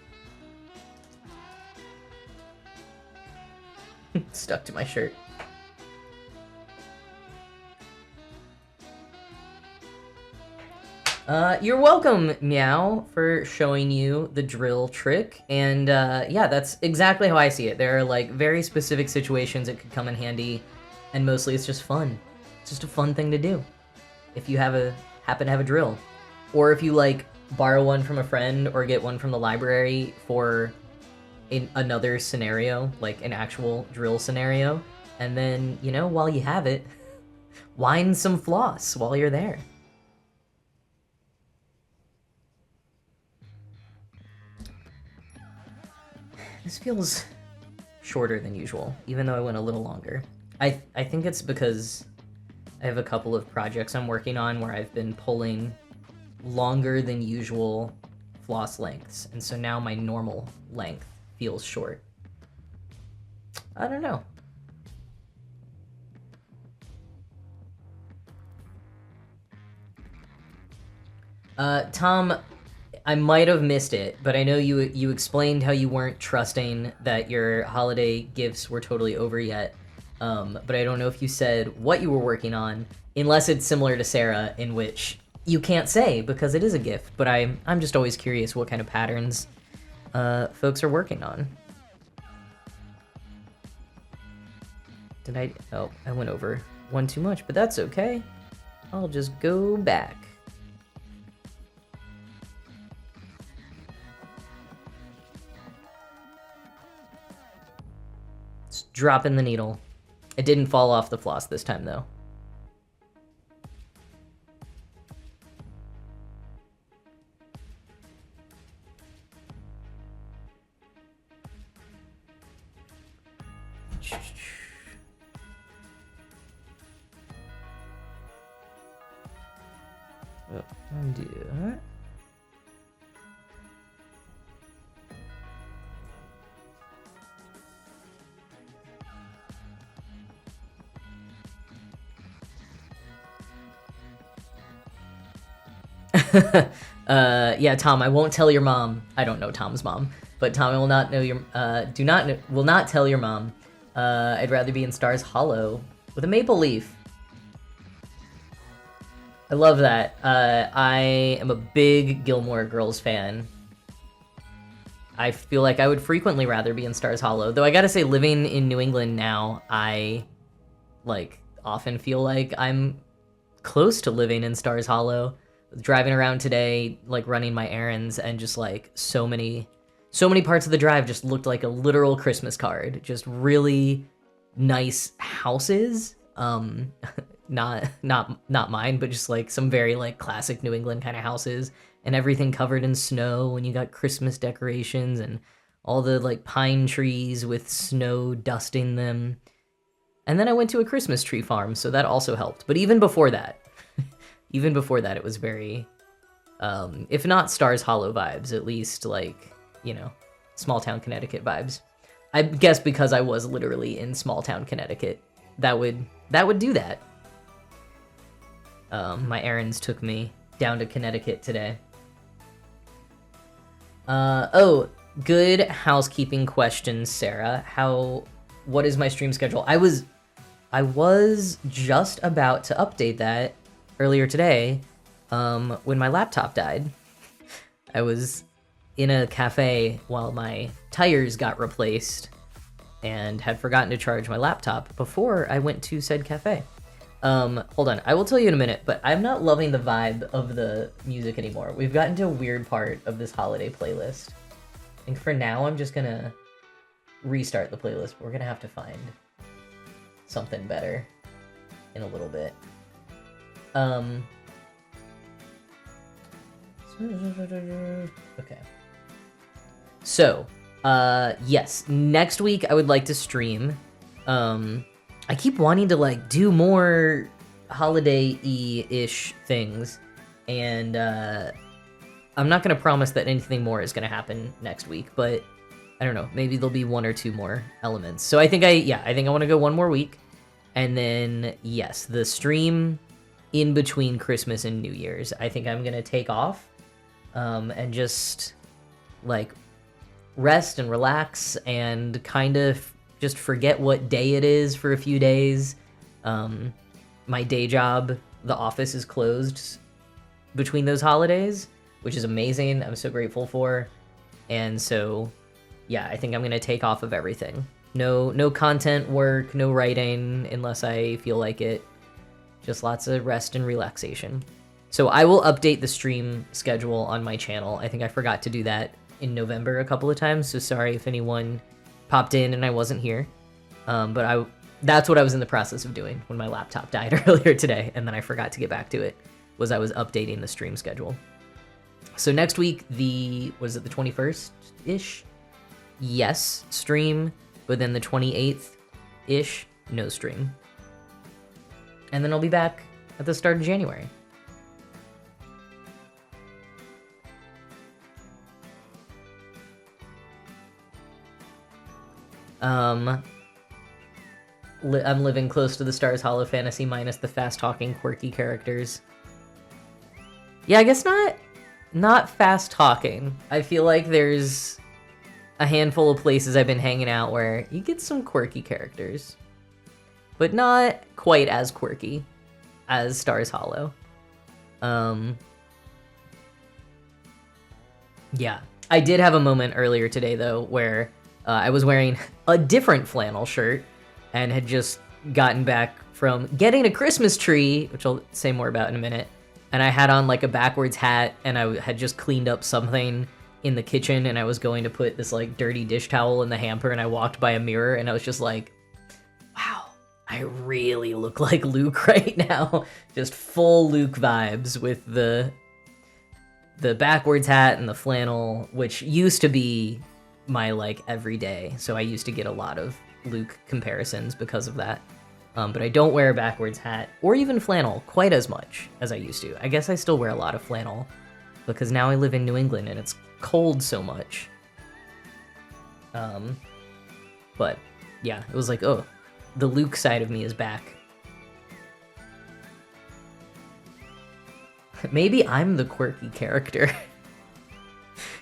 Stuck to my shirt. You're welcome, Meow, for showing you the drill trick. And yeah, that's exactly how I see it. There are like very specific situations it could come in handy, and mostly it's just fun. It's just a fun thing to do if you happen to have a drill, or if you like borrow one from a friend or get one from the library for another scenario, like an actual drill scenario, and then, you know, while you have it, wind some floss while you're there. This feels shorter than usual, even though I went a little longer. I think it's because I have a couple of projects I'm working on where I've been pulling longer than usual floss lengths, and so now my normal length feels short. I don't know. Tom, I might have missed it, but I know you explained how you weren't trusting that your holiday gifts were totally over yet. But I don't know if you said what you were working on, unless it's similar to Sarah, in which you can't say because it is a gift. But I'm just always curious what kind of patterns folks are working on. Did I? Oh, I went over one too much, but that's okay. I'll just go back. Drop in the needle. It didn't fall off the floss this time, though. Oh, undo that. Yeah, Tom, I won't tell your mom. I don't know Tom's mom, but Tommy will not know your will not tell your mom. I'd rather be in Stars Hollow with a maple leaf. I love that. I am a big Gilmore Girls fan. I feel like I would frequently rather be in Stars Hollow. Though I gotta say, living in New England now, I, like, often feel like I'm close to living in Stars Hollow. Driving around today, like, running my errands, and just, like, so many parts of the drive just looked like a literal Christmas card. Just really nice houses. Not mine, but just, like, some very, like, classic New England kind of houses. And everything covered in snow, and you got Christmas decorations and all the, like, pine trees with snow dusting them. And then I went to a Christmas tree farm, so that also helped. But even before that, it was very, if not Stars Hollow vibes, at least, like, you know, small town Connecticut vibes. I guess because I was literally in small town Connecticut, that would do that. My errands took me down to Connecticut today. Oh, good housekeeping question, Sarah. What is my stream schedule? I was just about to update that earlier today, when my laptop died. I was in a cafe while my tires got replaced and had forgotten to charge my laptop before I went to said cafe. Hold on, I will tell you in a minute, but I'm not loving the vibe of the music anymore. We've gotten to a weird part of this holiday playlist. I think for now I'm just gonna restart the playlist. We're gonna have to find something better in a little bit. Okay. So, yes, next week I would like to stream. I keep wanting to, like, do more holiday-y-ish things, and I'm not going to promise that anything more is going to happen next week, but I don't know, maybe there'll be one or two more elements. So I think I want to go one more week, and then, yes, the stream in between Christmas and New Year's, I think I'm going to take off, and just, like, rest and relax and kind of just forget what day it is for a few days. My day job, the office, is closed between those holidays, which is amazing. I'm so grateful for. And so, yeah, I think I'm going to take off of everything. No content work, no writing unless I feel like it. Just lots of rest and relaxation. So I will update the stream schedule on my channel. I think I forgot to do that in November a couple of times, so sorry if anyone popped in and I wasn't here. But that's what I was in the process of doing when my laptop died earlier today, and then I forgot to get back to it, was I was updating the stream schedule. So next week, was it the 21st-ish? Yes, stream, but then the 28th-ish, no stream. And then I'll be back at the start of January. I'm living close to the Stars Hollow fantasy minus the fast-talking, quirky characters. Yeah, I guess not fast-talking. I feel like there's a handful of places I've been hanging out where you get some quirky characters, but not quite as quirky as Stars Hollow. Yeah, I did have a moment earlier today, though, where I was wearing a different flannel shirt and had just gotten back from getting a Christmas tree, which I'll say more about in a minute, and I had on, like, a backwards hat, and I had just cleaned up something in the kitchen, and I was going to put this, like, dirty dish towel in the hamper, and I walked by a mirror, and I was just like, wow, I really look like Luke right now. Just full Luke vibes with the backwards hat and the flannel, which used to be my, like, everyday, so I used to get a lot of Luke comparisons because of that. But I don't wear a backwards hat or even flannel quite as much as I used to. I guess I still wear a lot of flannel because now I live in New England and it's cold so much. But yeah, it was like, oh, the Luke side of me is back. Maybe I'm the quirky character.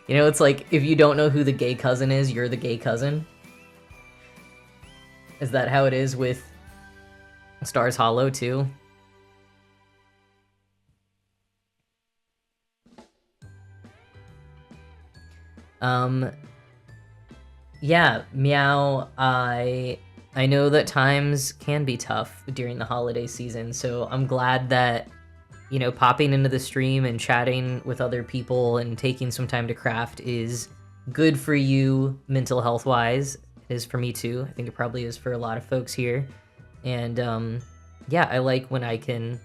You know, it's like if you don't know who the gay cousin is, you're the gay cousin. Is that how it is with Stars Hollow too? Yeah, Meow, I know that times can be tough during the holiday season, so I'm glad that, you know, popping into the stream and chatting with other people and taking some time to craft is good for you mental health wise. It is for me too. I think it probably is for a lot of folks here. And yeah, I like when I can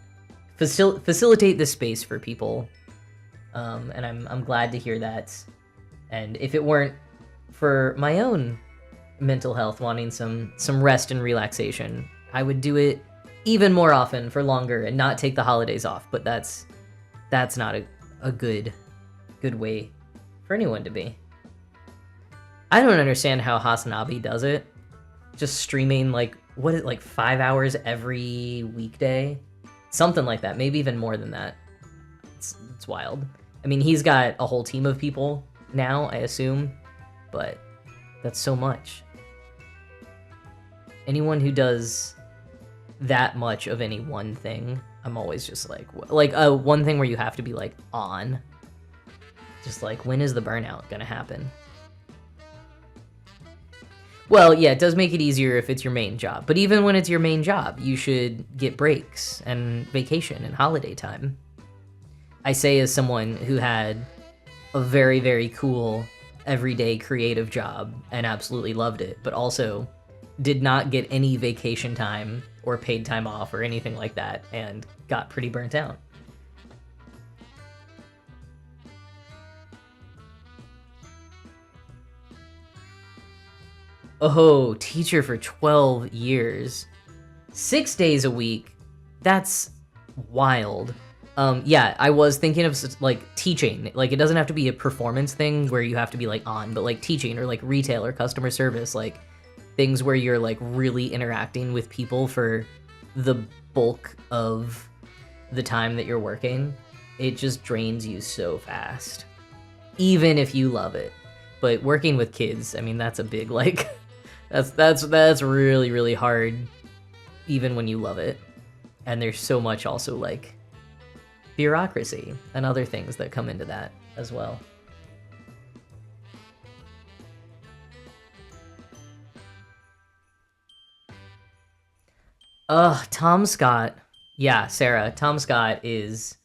facilitate this space for people. And I'm glad to hear that. And if it weren't for my own mental health, wanting some rest and relaxation, I would do it even more often for longer and not take the holidays off. But that's not a good way for anyone to be. I don't understand how Hasanabi does it. Just streaming like 5 hours every weekday, something like that. Maybe even more than that. It's wild. I mean, he's got a whole team of people now, I assume, but that's so much. Anyone who does that much of any one thing, I'm always just like one thing where you have to be like on. Just like, when is the burnout gonna happen? Well, yeah, it does make it easier if it's your main job, but even when it's your main job, you should get breaks and vacation and holiday time. I say as someone who had a very, very cool everyday creative job and absolutely loved it, but also did not get any vacation time or paid time off or anything like that and got pretty burnt out. Oh, teacher for 12 years. 6 days a week. That's wild. Yeah, I was thinking of like teaching. Like, it doesn't have to be a performance thing where you have to be like on, but like teaching or like retail or customer service, like things where you're like really interacting with people for the bulk of the time that you're working. It just drains you so fast, even if you love it. But working with kids, I mean, that's a big like that's really, really hard, even when you love it. And there's so much also like bureaucracy and other things that come into that as well. Tom Scott. Yeah, Sarah. Tom Scott is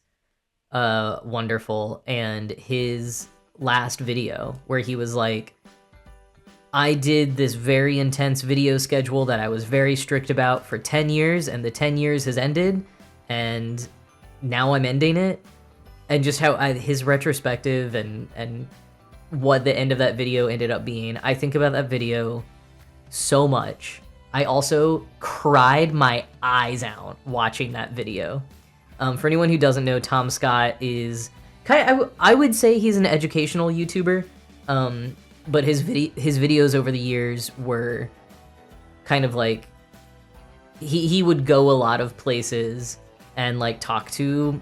wonderful, and his last video where he was like, I did this very intense video schedule that I was very strict about for 10 years, and the 10 years has ended, and now I'm ending it. And just how his retrospective and what the end of that video ended up being. I think about that video so much. I also cried my eyes out watching that video. For anyone who doesn't know, Tom Scott is I would say he's an educational YouTuber. But his videos over the years were kind of like he would go a lot of places and like talk to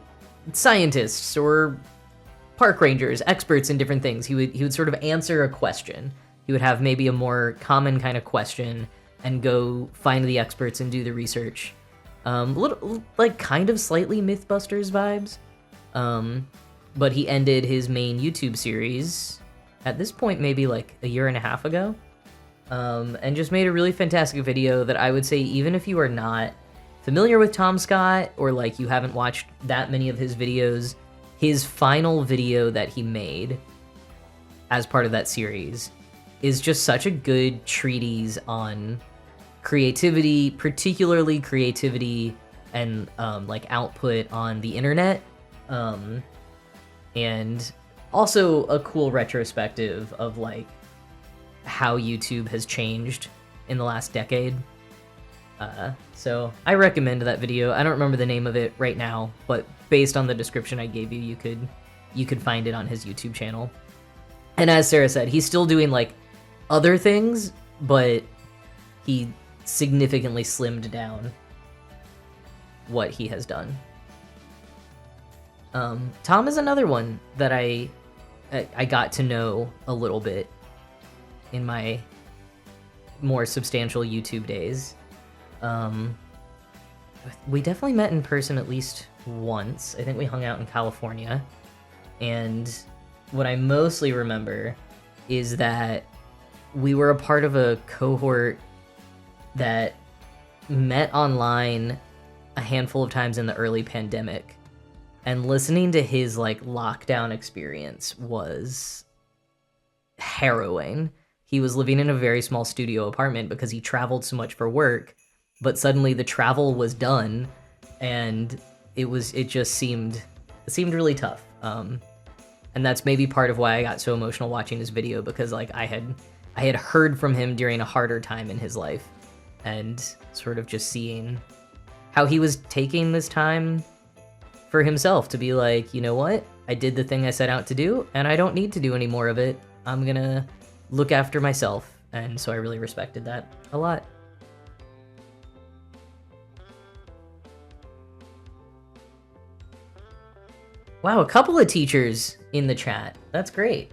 scientists or park rangers, experts in different things. He would sort of answer a question. He would have maybe a more common kind of question and go find the experts and do the research. Little like kind of slightly Mythbusters vibes. But he ended his main YouTube series at this point maybe like a year and a half ago, and just made a really fantastic video that I would say, even if you are not familiar with Tom Scott or like you haven't watched that many of his videos, his final video that he made as part of that series is just such a good treatise on creativity, particularly creativity and like output on the internet, and also a cool retrospective of like how YouTube has changed in the last decade. So I recommend that video. I don't remember the name of it right now, but based on the description I gave you, you could find it on his YouTube channel. And as Sarah said, he's still doing like other things, but he significantly slimmed down what he has done. Tom is another one that I I got to know a little bit in my more substantial YouTube days. We definitely met in person at least once. I think we hung out in California. And what I mostly remember is that we were a part of a cohort that met online a handful of times in the early pandemic. And listening to his like lockdown experience was harrowing. He was living in a very small studio apartment because he traveled so much for work, but suddenly the travel was done, and it just seemed really tough. And that's maybe part of why I got so emotional watching his video, because like I had heard from him during a harder time in his life, and sort of just seeing how he was taking this time for himself to be like, you know what? I did the thing I set out to do, and I don't need to do any more of it. I'm gonna look after myself. And so I really respected that a lot. Wow, a couple of teachers in the chat. That's great.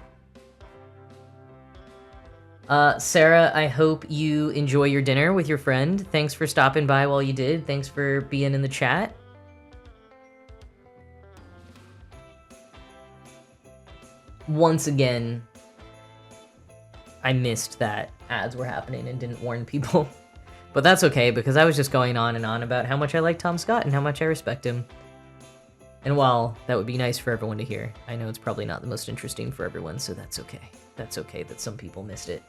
Sarah, I hope you enjoy your dinner with your friend. Thanks for stopping by while you did. Thanks for being in the chat. Once again, I missed that ads were happening and didn't warn people. But that's okay, because I was just going on and on about how much I like Tom Scott and how much I respect him. And while that would be nice for everyone to hear, I know it's probably not the most interesting for everyone, so that's okay. That's okay that some people missed it.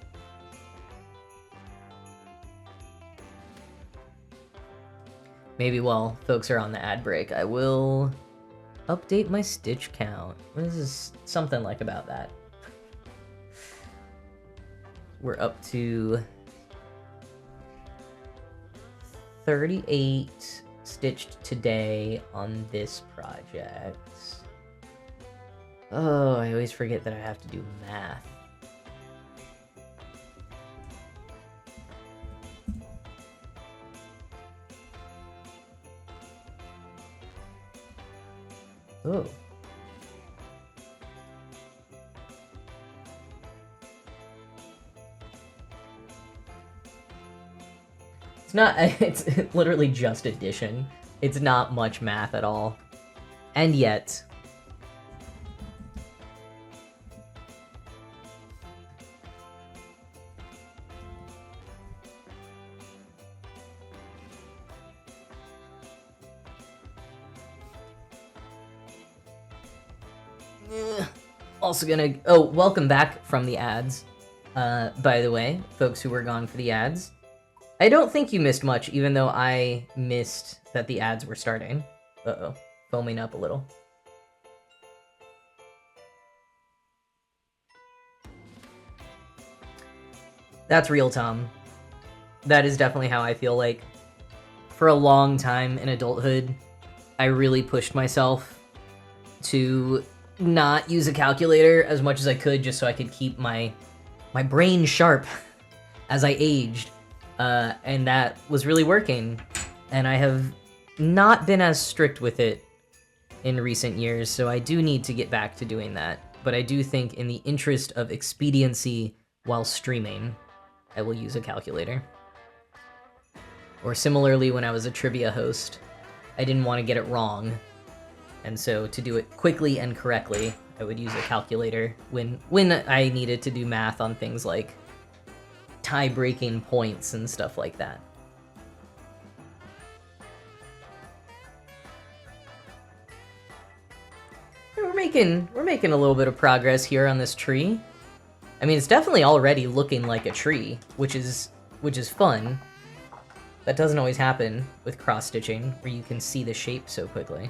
Maybe while folks are on the ad break, I will update my stitch count. This is something like about that. We're up to 38 stitched today on this project. Oh, I always forget that I have to do math. Oh. It's not, it's literally just addition. It's not much math at all. And yet, also gonna, oh, welcome back from the ads. By the way, folks who were gone for the ads. I don't think you missed much, even though I missed that the ads were starting. Uh-oh, foaming up a little. That's real, Tom. That is definitely how I feel. Like, for a long time in adulthood, I really pushed myself to not use a calculator as much as I could, just so I could keep my brain sharp as I aged. And that was really working. And I have not been as strict with it in recent years, so I do need to get back to doing that. But I do think in the interest of expediency while streaming, I will use a calculator. Or similarly, when I was a trivia host, I didn't want to get it wrong. And so to do it quickly and correctly, I would use a calculator when I needed to do math on things like tie-breaking points and stuff like that. We're making a little bit of progress here on this tree. I mean, it's definitely already looking like a tree, which is fun. That doesn't always happen with cross-stitching, where you can see the shape so quickly.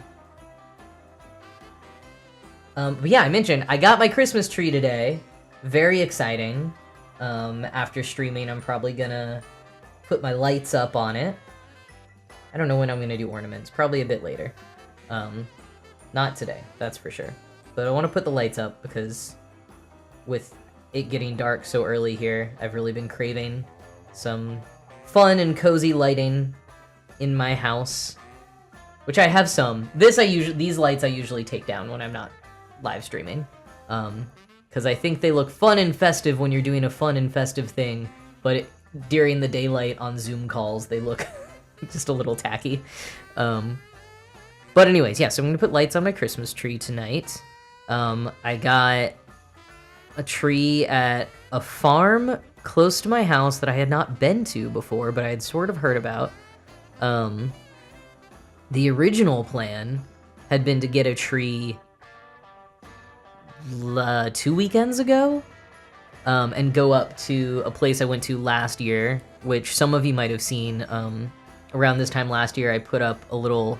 But yeah, I mentioned I got my Christmas tree today. Very exciting. After streaming, I'm probably gonna put my lights up on it. I don't know when I'm gonna do ornaments. Probably a bit later. Not today, that's for sure. But I want to put the lights up because with it getting dark so early here, I've really been craving some fun and cozy lighting in my house, which I have some. These lights I usually take down when I'm not live streaming. because I think they look fun and festive when you're doing a fun and festive thing, but during the daylight on Zoom calls, they look just a little tacky. But anyways, yeah, so I'm going to put lights on my Christmas tree tonight. I got a tree at a farm close to my house that I had not been to before, but I had sort of heard about. The original plan had been to get a tree 2 weekends ago, and go up to a place I went to last year, which some of you might have seen. Around this time last year, I put up a little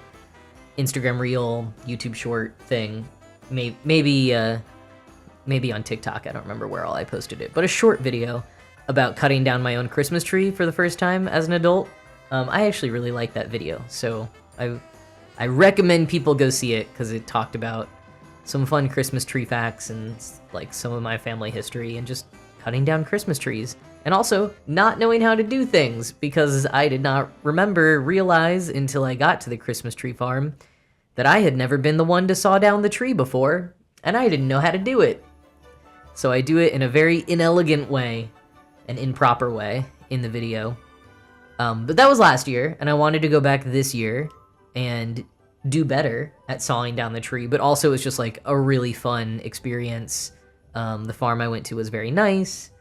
Instagram reel, YouTube short thing, maybe on TikTok. I don't remember where all I posted it, but a short video about cutting down my own Christmas tree for the first time as an adult. I actually really like that video, so I recommend people go see it because it talked about some fun Christmas tree facts and like some of my family history and just cutting down Christmas trees. And also not knowing how to do things, because I did not realize until I got to the Christmas tree farm that I had never been the one to saw down the tree before, and I didn't know how to do it. So I do it in a very inelegant way, an improper way in the video. But that was last year, and I wanted to go back this year and do better at sawing down the tree, but also it's just like a really fun experience. The farm I went to was very nice,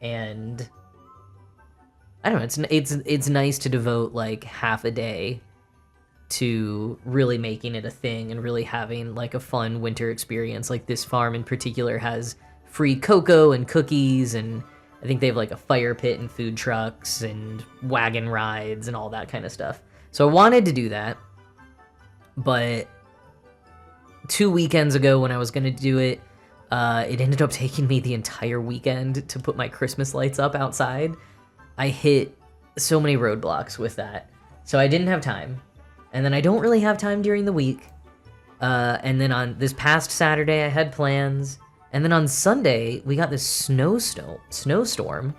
and I don't know, it's nice to devote like half a day to really making it a thing and really having like a fun winter experience. Like this farm in particular has free cocoa and cookies, and I think they have like a fire pit and food trucks and wagon rides and all that kind of stuff. So I wanted to do that, but 2 weekends ago when I was gonna do it, it ended up taking me the entire weekend to put my Christmas lights up outside. I hit so many roadblocks with that, so I didn't have time. And then I don't really have time during the week. And then on this past Saturday, I had plans. And then on Sunday, we got this snowstorm,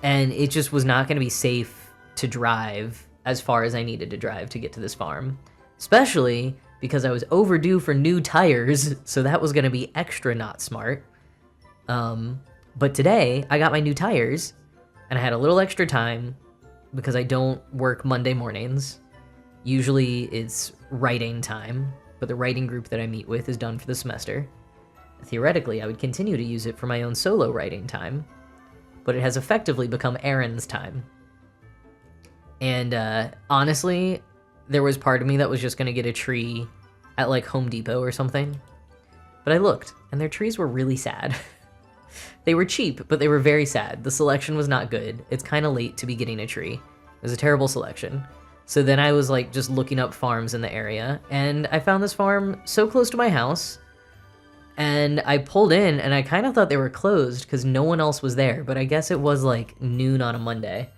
and it just was not going to be safe to drive as far as I needed to drive to get to this farm, especially because I was overdue for new tires, so that was going to be extra not smart. But today, I got my new tires, and I had a little extra time because I don't work Monday mornings. Usually it's writing time, but the writing group that I meet with is done for the semester. Theoretically, I would continue to use it for my own solo writing time, but it has effectively become Aaron's time. And honestly, there was part of me that was just going to get a tree at like Home Depot or something. But I looked, and their trees were really sad. They were cheap, but they were very sad. The selection was not good. It's kind of late to be getting a tree. It was a terrible selection. So then I was like just looking up farms in the area, and I found this farm so close to my house, and I pulled in, and I kind of thought they were closed because no one else was there, but I guess it was like noon on a Monday.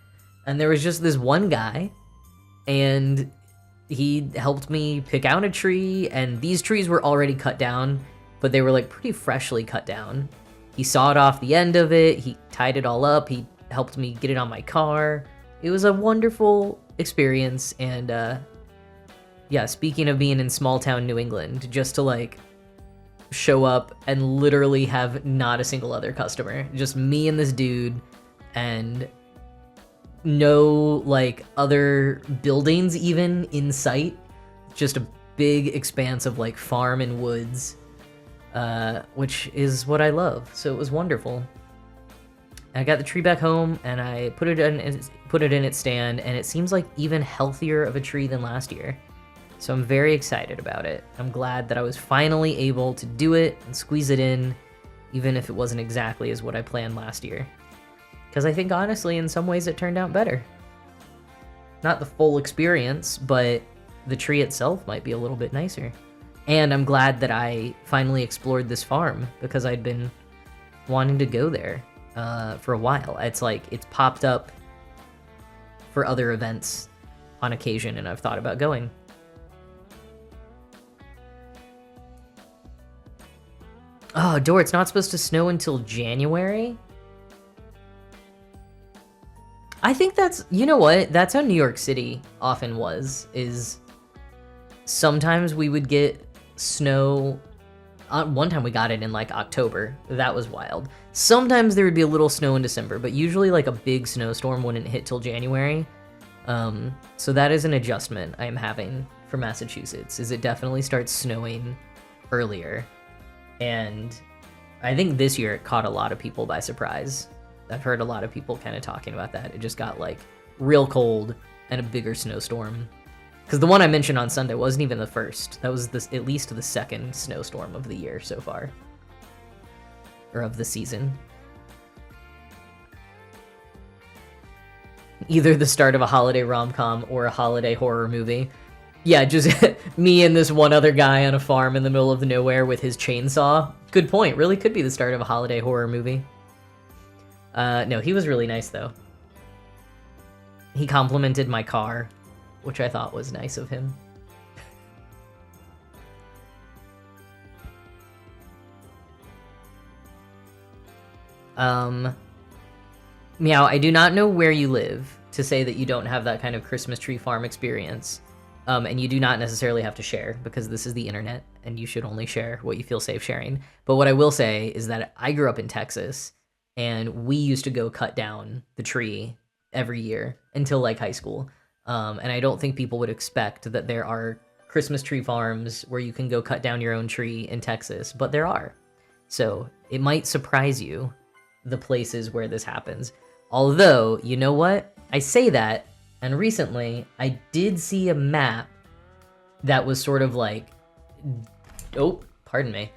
And there was just this one guy, and he helped me pick out a tree, and these trees were already cut down, but they were like pretty freshly cut down. He sawed off the end of it, he tied it all up, he helped me get it on my car. It was a wonderful experience, and yeah, speaking of being in small town New England, just to like show up and literally have not a single other customer, just me and this dude, and no like other buildings even in sight, just a big expanse of like farm and woods, which is what I love. So it was wonderful. I got the tree back home, and I put it in its stand, and it seems like even healthier of a tree than last year. So I'm very excited about it. I'm glad that I was finally able to do it and squeeze it in, even if it wasn't exactly as what I planned last year. Because I think honestly, in some ways it turned out better. Not the full experience, but the tree itself might be a little bit nicer. And I'm glad that I finally explored this farm, because I'd been wanting to go there for a while. It's like it's popped up for other events on occasion, and I've thought about going. Oh, Dor, it's not supposed to snow until January? I think that's, you know what? That's how New York City often was, is sometimes we would get snow one time we got it in like October. That was wild. Sometimes there would be a little snow in December, but usually like a big snowstorm wouldn't hit till January. So that is an adjustment I am having for Massachusetts, is it definitely starts snowing earlier. And I think this year it caught a lot of people by surprise. I've heard a lot of people kind of talking about that. It just got like real cold and a bigger snowstorm. Because the one I mentioned on Sunday wasn't even the first. That was at least the second snowstorm of the year so far. Or of the season. Either the start of a holiday rom-com or a holiday horror movie. Yeah, just me and this one other guy on a farm in the middle of nowhere with his chainsaw. Good point. Really could be the start of a holiday horror movie. No, he was really nice, though. He complimented my car, which I thought was nice of him. Meow, I do not know where you live to say that you don't have that kind of Christmas tree farm experience. And you do not necessarily have to share, because this is the internet, and you should only share what you feel safe sharing. But what I will say is that I grew up in Texas, and we used to go cut down the tree every year until like high school. And I don't think people would expect that there are Christmas tree farms where you can go cut down your own tree in Texas, but there are. So it might surprise you, the places where this happens. Although, you know what? I say that, and recently I did see a map that was sort of like, oh, pardon me,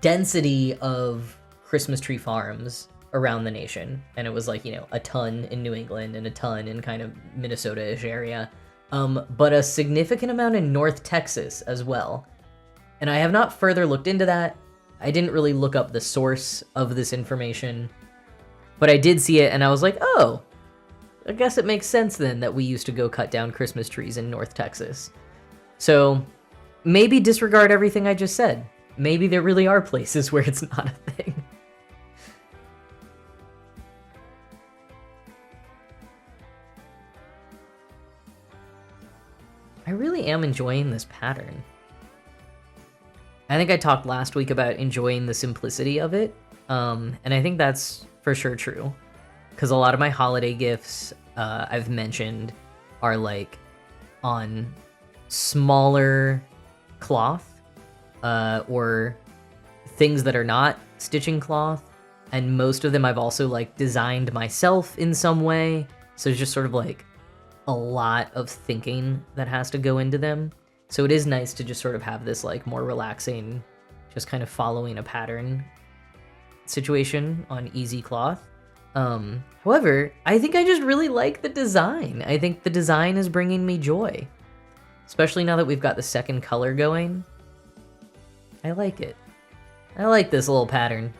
density of Christmas tree farms around the nation. And it was like, you know, a ton in New England and a ton in kind of Minnesota-ish area. But a significant amount in North Texas as well. And I have not further looked into that. I didn't really look up the source of this information, but I did see it and I was like, oh, I guess it makes sense then that we used to go cut down Christmas trees in North Texas. So maybe disregard everything I just said. Maybe there really are places where it's not a thing. I really am enjoying this pattern. I think I talked last week about enjoying the simplicity of it, and I think that's for sure true. Because a lot of my holiday gifts I've mentioned are like on smaller cloth or things that are not stitching cloth, and most of them I've also like designed myself in some way, so it's just sort of like a lot of thinking that has to go into them. So it is nice to just sort of have this like more relaxing, just kind of following a pattern situation on easy cloth. However, I think I just really like the design. I think the design is bringing me joy, especially now that we've got the second color going. I like it. I like this little pattern.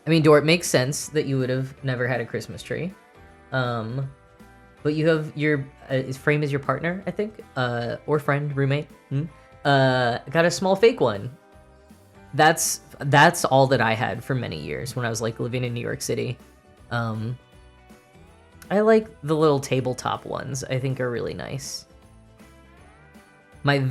I mean, Dor, it makes sense that you would have never had a Christmas tree. But you have your Frame is your partner, I think, or friend, roommate. Got a small fake one. That's all that I had for many years when I was like living in New York City. I like the little tabletop ones. I think are really nice. My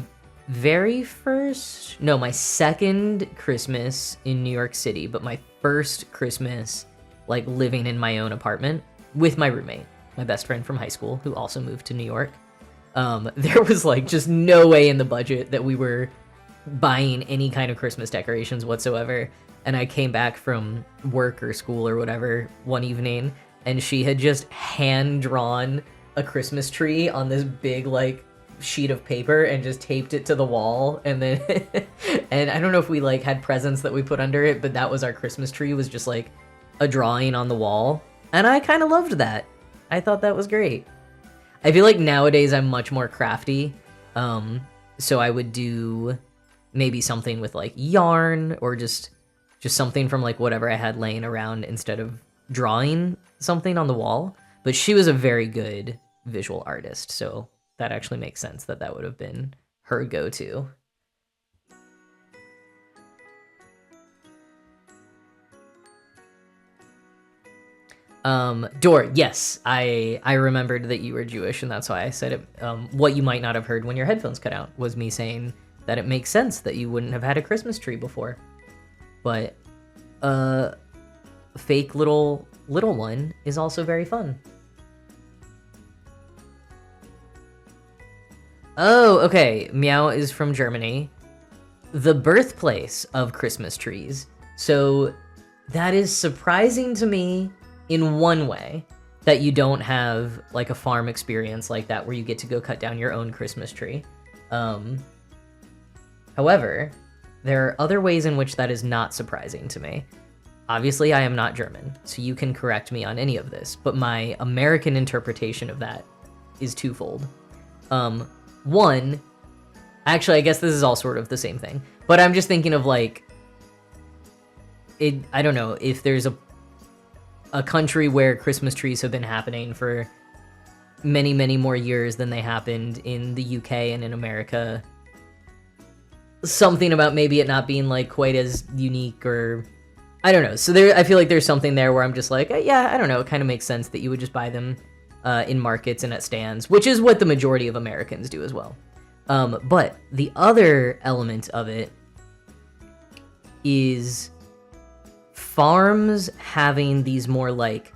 second Christmas in New York City, but my first Christmas like living in my own apartment with my roommate, my best friend from high school, who also moved to New York. There was like just no way in the budget that we were buying any kind of Christmas decorations whatsoever. And I came back from work or school or whatever one evening, and she had just hand drawn a Christmas tree on this big like sheet of paper and just taped it to the wall. And then and I don't know if we like had presents that we put under it, but that was our Christmas tree, was just like a drawing on the wall. And I kind of loved that. I thought that was great. I feel like nowadays I'm much more crafty. So I would do maybe something with like yarn or just something from like whatever I had laying around instead of drawing something on the wall. But she was a very good visual artist, so that actually makes sense that that would have been her go-to. Dor, yes, I remembered that you were Jewish, and that's why I said it. What you might not have heard when your headphones cut out was me saying that it makes sense that you wouldn't have had a Christmas tree before. But, fake little one is also very fun. Oh, okay. Meow is from Germany, the birthplace of Christmas trees. So that is surprising to me in one way, that you don't have like a farm experience like that where you get to go cut down your own Christmas tree. However, there are other ways in which that is not surprising to me. Obviously, I am not German, so you can correct me on any of this, but my American interpretation of that is twofold. One, actually, I guess this is all sort of the same thing, but I'm just thinking of like, I don't know, if there's a country where Christmas trees have been happening for many, many more years than they happened in the UK and in America. Something about maybe it not being like quite as unique, or I don't know. So I feel like there's something there where I'm just like, yeah, I don't know. It kind of makes sense that you would just buy them in markets and at stands, which is what the majority of Americans do as well. But the other element of it is farms having these more like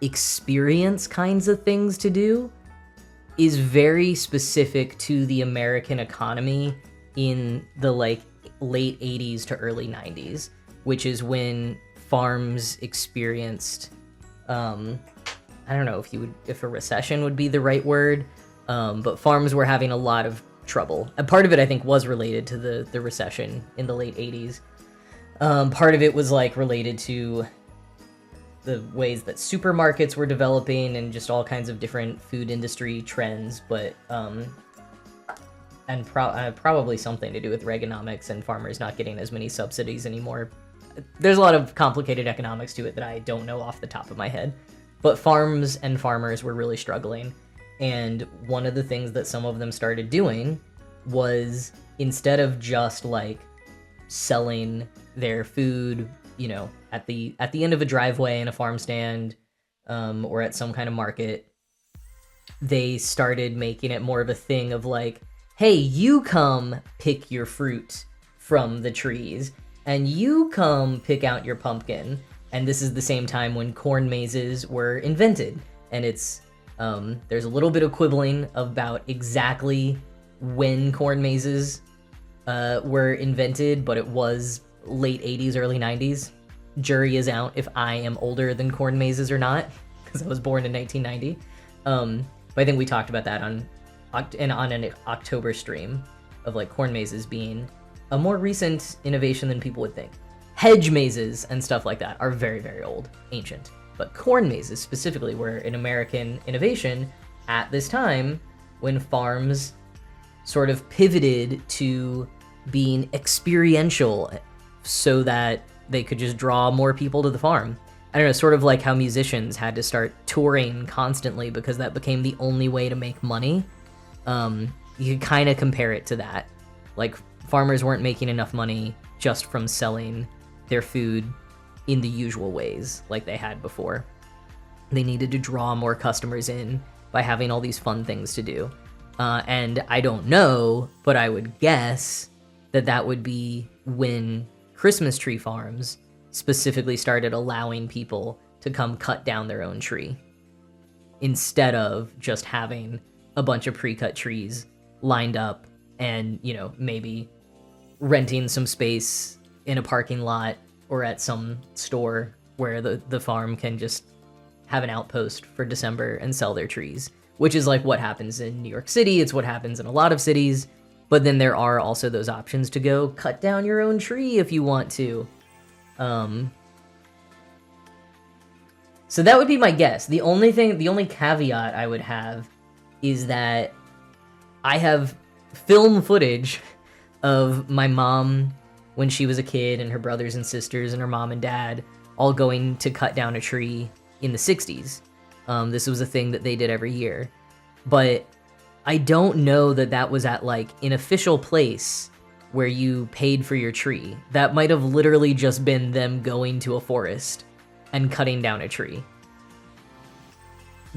experience kinds of things to do is very specific to the American economy in the like late 80s to early 90s, which is when farms experienced I don't know if a recession would be the right word, but farms were having a lot of trouble. And part of it I think was related to the recession in the late 80s. Part of it was like related to the ways that supermarkets were developing and just all kinds of different food industry trends, but probably something to do with Reaganomics and farmers not getting as many subsidies anymore. There's a lot of complicated economics to it that I don't know off the top of my head, but farms and farmers were really struggling. And one of the things that some of them started doing was, instead of just like selling their food, you know, at the end of a driveway in a farm stand, or at some kind of market, they started making it more of a thing of like, hey, you come pick your fruit from the trees, and you come pick out your pumpkin. And this is the same time when corn mazes were invented. And it's, there's a little bit of quibbling about exactly when corn mazes were invented, but it was late 80s, early 90s. Jury is out if I am older than corn mazes or not, because I was born in 1990. But I think we talked about that on an October stream of like corn mazes being a more recent innovation than people would think. Hedge mazes and stuff like that are very, very old, ancient. But corn mazes specifically were an American innovation at this time when farms sort of pivoted to being experiential so that they could just draw more people to the farm. I don't know, sort of like how musicians had to start touring constantly because that became the only way to make money. You could kind of compare it to that. Like, farmers weren't making enough money just from selling their food in the usual ways like they had before. They needed to draw more customers in by having all these fun things to do. And I don't know, but I would guess that would be when Christmas tree farms specifically started allowing people to come cut down their own tree, instead of just having a bunch of pre-cut trees lined up and, you know, maybe renting some space in a parking lot or at some store where the farm can just have an outpost for December and sell their trees, which is like what happens in New York City. It's what happens in a lot of cities. But then there are also those options to go cut down your own tree if you want to. So that would be my guess. The only caveat I would have is that I have film footage of my mom when she was a kid and her brothers and sisters and her mom and dad all going to cut down a tree in the 60s. This was a thing that they did every year. But I don't know that was at like an official place where you paid for your tree. That might have literally just been them going to a forest and cutting down a tree.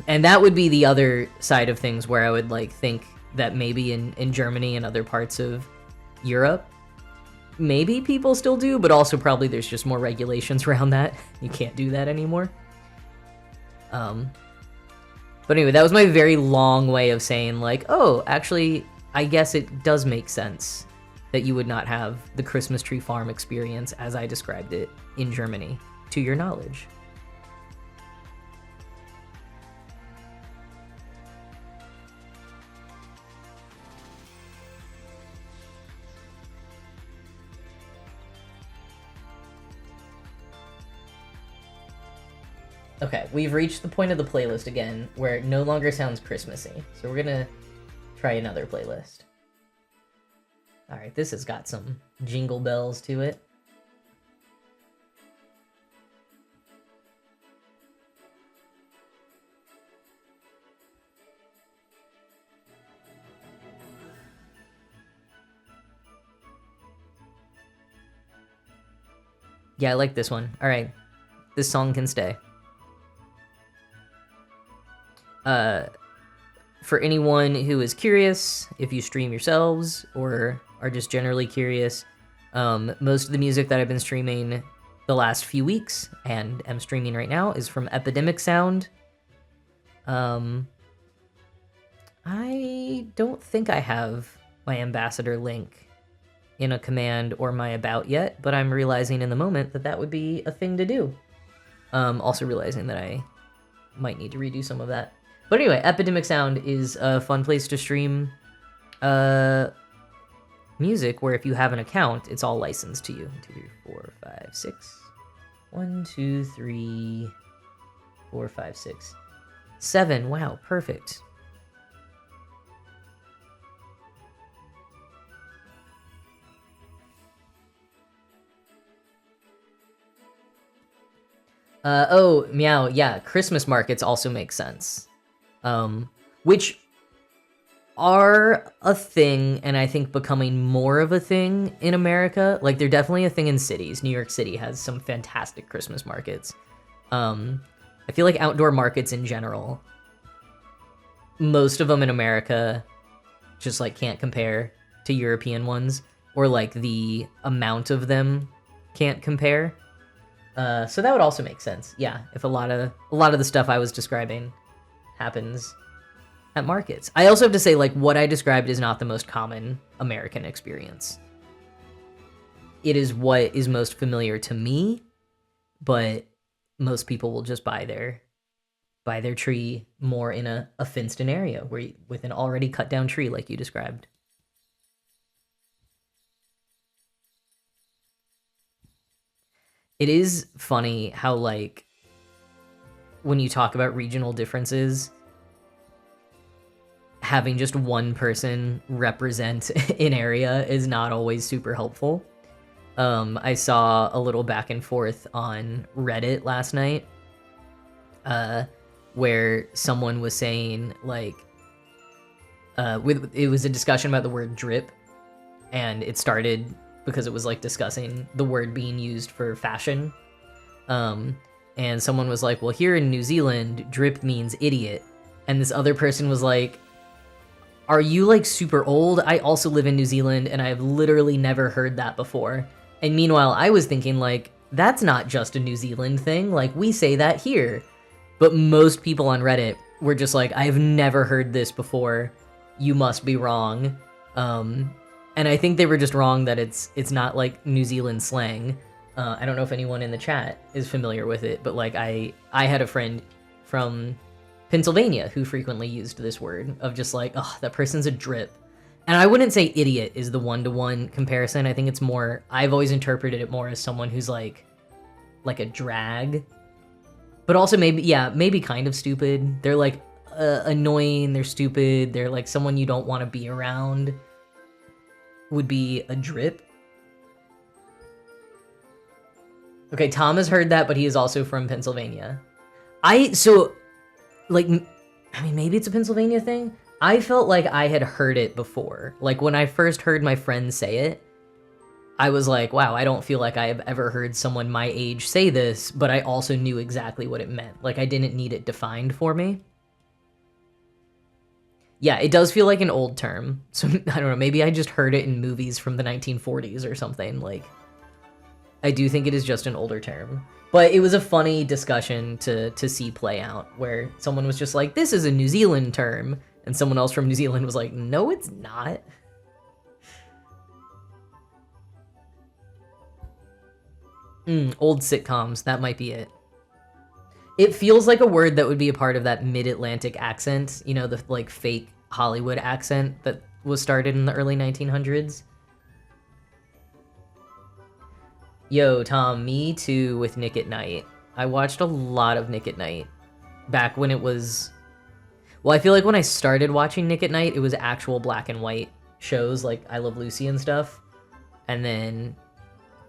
And that would be the other side of things where I would like think that maybe in Germany and other parts of Europe, maybe people still do, but also probably there's just more regulations around that. You can't do that anymore. But anyway, that was my very long way of saying like, oh, actually, I guess it does make sense that you would not have the Christmas tree farm experience as I described it in Germany, to your knowledge. Okay, we've reached the point of the playlist again where it no longer sounds Christmassy. So we're gonna try another playlist. Alright, this has got some jingle bells to it. Yeah, I like this one. Alright, this song can stay. For anyone who is curious, if you stream yourselves or are just generally curious, most of the music that I've been streaming the last few weeks and am streaming right now is from Epidemic Sound. I don't think I have my ambassador link in a command or my about yet, but I'm realizing in the moment that that would be a thing to do. Also realizing that I might need to redo some of that. But anyway, Epidemic Sound is a fun place to stream music where if you have an account, it's all licensed to you. 2, 3, 4, 5, 6. 1, 2, 3, 4, 5, 6. 7. Wow, perfect. Oh, meow, yeah, Christmas markets also make sense. Which are a thing, and I think becoming more of a thing in America. Like, they're definitely a thing in cities. New York City has some fantastic Christmas markets. I feel like outdoor markets in general, most of them in America just, like, can't compare to European ones, or, like, the amount of them can't compare. So that would also make sense. Yeah, if a lot of the stuff I was describing happens at markets. I also have to say, like, what I described is not the most common American experience. It is what is most familiar to me, but most people will just buy their tree more in a fenced-in area where with an already cut down tree like you described. It is funny how, like, when you talk about regional differences, having just one person represent an area is not always super helpful. I saw a little back and forth on Reddit last night, where someone was saying, like, it was a discussion about the word drip, and it started because it was, like, discussing the word being used for fashion. And someone was like, well, here in New Zealand, drip means idiot. And this other person was like, are you, like, super old? I also live in New Zealand, and I've literally never heard that before. And meanwhile, I was thinking, like, that's not just a New Zealand thing. Like, we say that here. But most people on Reddit were just like, I've never heard this before. You must be wrong. And I think they were just wrong that it's not, like, New Zealand slang. I don't know if anyone in the chat is familiar with it, but, like, I had a friend from Pennsylvania who frequently used this word of just like, oh, that person's a drip. And I wouldn't say idiot is the one-to-one comparison. I think it's more, I've always interpreted it more as someone who's like a drag, but also maybe kind of stupid. They're like annoying, they're stupid, they're like someone you don't want to be around would be a drip. Okay, Tom has heard that, but he is also from Pennsylvania. Maybe it's a Pennsylvania thing. I felt like I had heard it before. Like, when I first heard my friend say it, I was like, wow, I don't feel like I have ever heard someone my age say this, but I also knew exactly what it meant. Like, I didn't need it defined for me. Yeah, it does feel like an old term. So I don't know, maybe I just heard it in movies from the 1940s or something. Like, I do think it is just an older term. But it was a funny discussion to see play out, where someone was just like, this is a New Zealand term, and someone else from New Zealand was like, no, it's not. Old sitcoms, that might be it. It feels like a word that would be a part of that mid-Atlantic accent, you know, the like fake Hollywood accent that was started in the early 1900s. Yo, Tom, me too with Nick at Night. I watched a lot of Nick at Night back when it was... Well, I feel like when I started watching Nick at Night, it was actual black and white shows like I Love Lucy and stuff. And then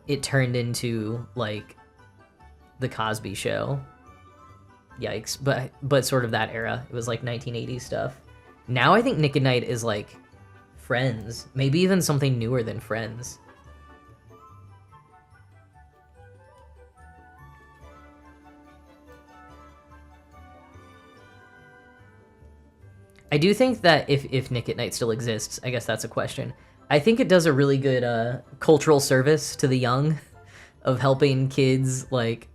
it turned into, like, The Cosby Show. Yikes. But sort of that era. It was like 1980s stuff. Now I think Nick at Night is like Friends. Maybe even something newer than Friends. I do think that if Nick at Night still exists, I guess that's a question. I think it does a really good cultural service to the young of helping kids like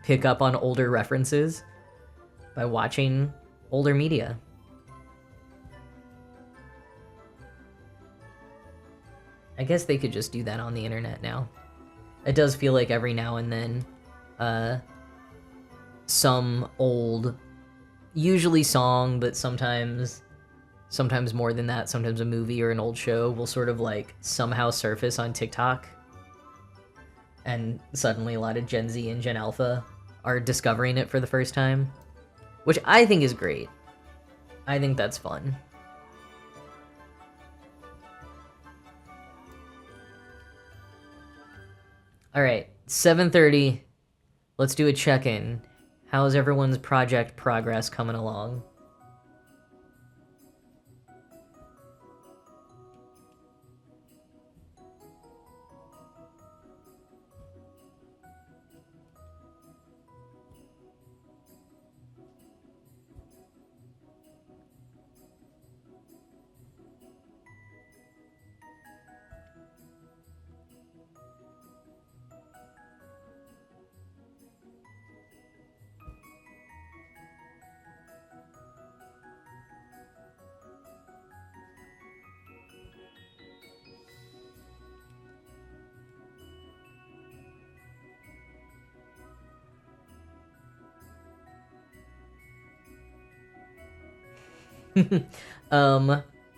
pick up on older references by watching older media. I guess they could just do that on the internet now. It does feel like every now and then some old, usually song, but sometimes more than that, sometimes a movie or an old show will sort of like somehow surface on TikTok. And suddenly a lot of Gen Z and Gen Alpha are discovering it for the first time, which I think is great. I think that's fun. All right, 7:30. Let's do a check-in. How's everyone's project progress coming along?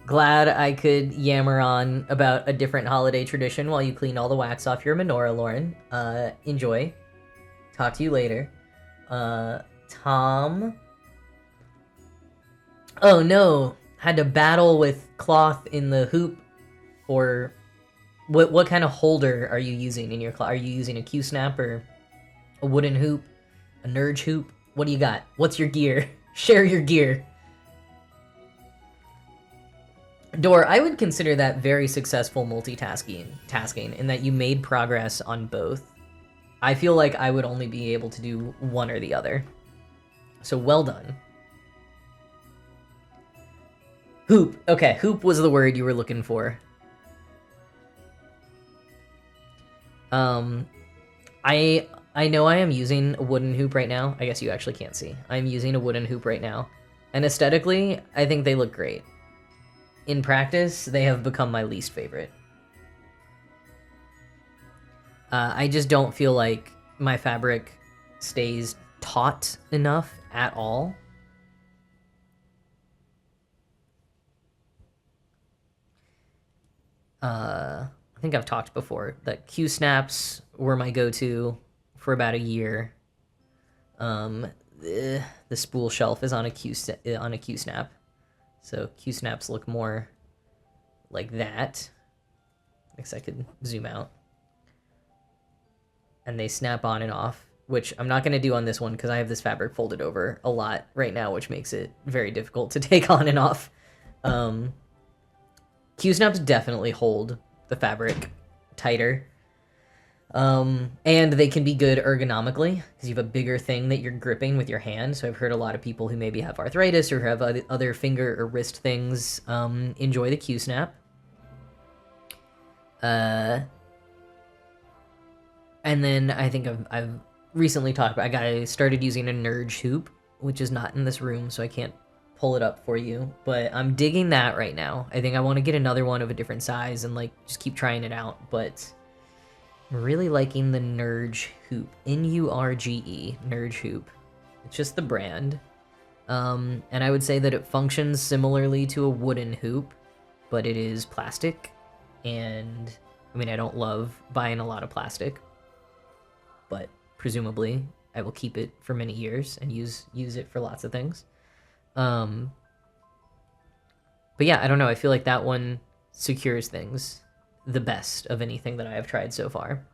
Glad I could yammer on about a different holiday tradition while you clean all the wax off your menorah, Lauren. Enjoy. Talk to you later. Tom. Oh no, had to battle with cloth in the hoop, or what kind of holder are you using in your cloth? Are you using a Q-snap or a wooden hoop, a Nurge hoop? What do you got? What's your gear? Share your gear. Door, I would consider that very successful tasking in that you made progress on both. I feel like I would only be able to do one or the other. So well done. Hoop. Okay, hoop was the word you were looking for. I know I am using a wooden hoop right now. I guess you actually can't see. I'm using a wooden hoop right now. And aesthetically, I think they look great. In practice, they have become my least favorite. I just don't feel like my fabric stays taut enough at all. I think I've talked before that Q-snaps were my go-to for about a year. The spool shelf is on a Q-snap. So Q-snaps look more like that. I guess I could zoom out. And they snap on and off, which I'm not going to do on this one because I have this fabric folded over a lot right now, which makes it very difficult to take on and off. Q-snaps definitely hold the fabric tighter. And they can be good ergonomically because you have a bigger thing that you're gripping with your hand. So I've heard a lot of people who maybe have arthritis or have other finger or wrist things enjoy the Q-Snap. And then I think I've recently talked about, I started using a Nerge hoop, which is not in this room, so I can't pull it up for you, but I'm digging that right now. I think I want to get another one of a different size and like just keep trying it out, but I'm really liking the Nerge hoop. N-U-R-G-E, Nerge hoop. It's just the brand. And I would say that it functions similarly to a wooden hoop, but it is plastic, and I mean, I don't love buying a lot of plastic, but presumably I will keep it for many years and use it for lots of things. But yeah, I don't know. I feel like that one secures things the best of anything that I have tried so far.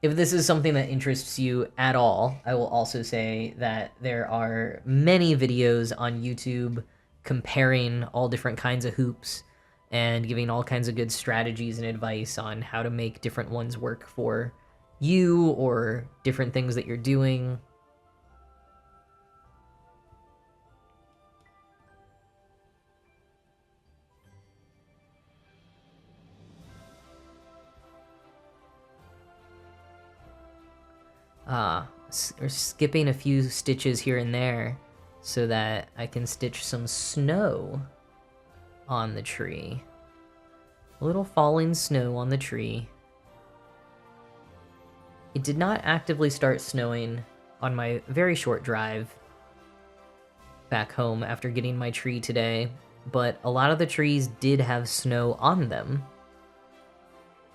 If this is something that interests you at all, I will also say that there are many videos on YouTube comparing all different kinds of hoops and giving all kinds of good strategies and advice on how to make different ones work for you or different things that you're doing. Or skipping a few stitches here and there so that I can stitch some snow on the tree. A little falling snow on the tree. It did not actively start snowing on my very short drive back home after getting my tree today, but a lot of the trees did have snow on them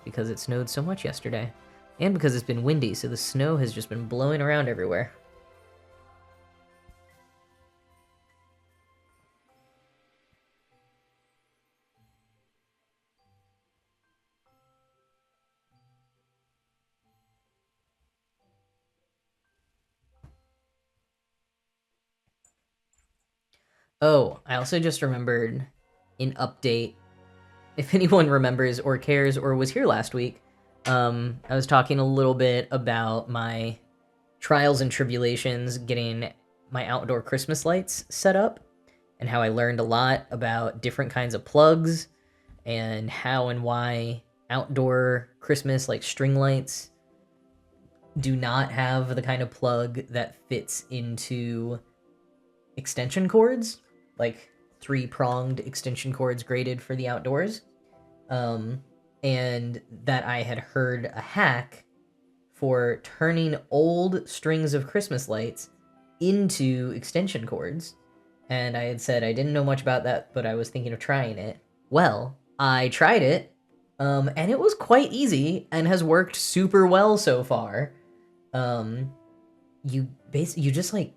because it snowed so much yesterday. And because it's been windy, so the snow has just been blowing around everywhere. Oh, I also just remembered an update. If anyone remembers or cares or was here last week, I was talking a little bit about my trials and tribulations getting my outdoor Christmas lights set up and how I learned a lot about different kinds of plugs and how and why outdoor Christmas like string lights do not have the kind of plug that fits into extension cords, like three-pronged extension cords graded for the outdoors. And that I had heard a hack for turning old strings of Christmas lights into extension cords. And I had said I didn't know much about that, but I was thinking of trying it. Well, I tried it, and it was quite easy and has worked super well so far. You just like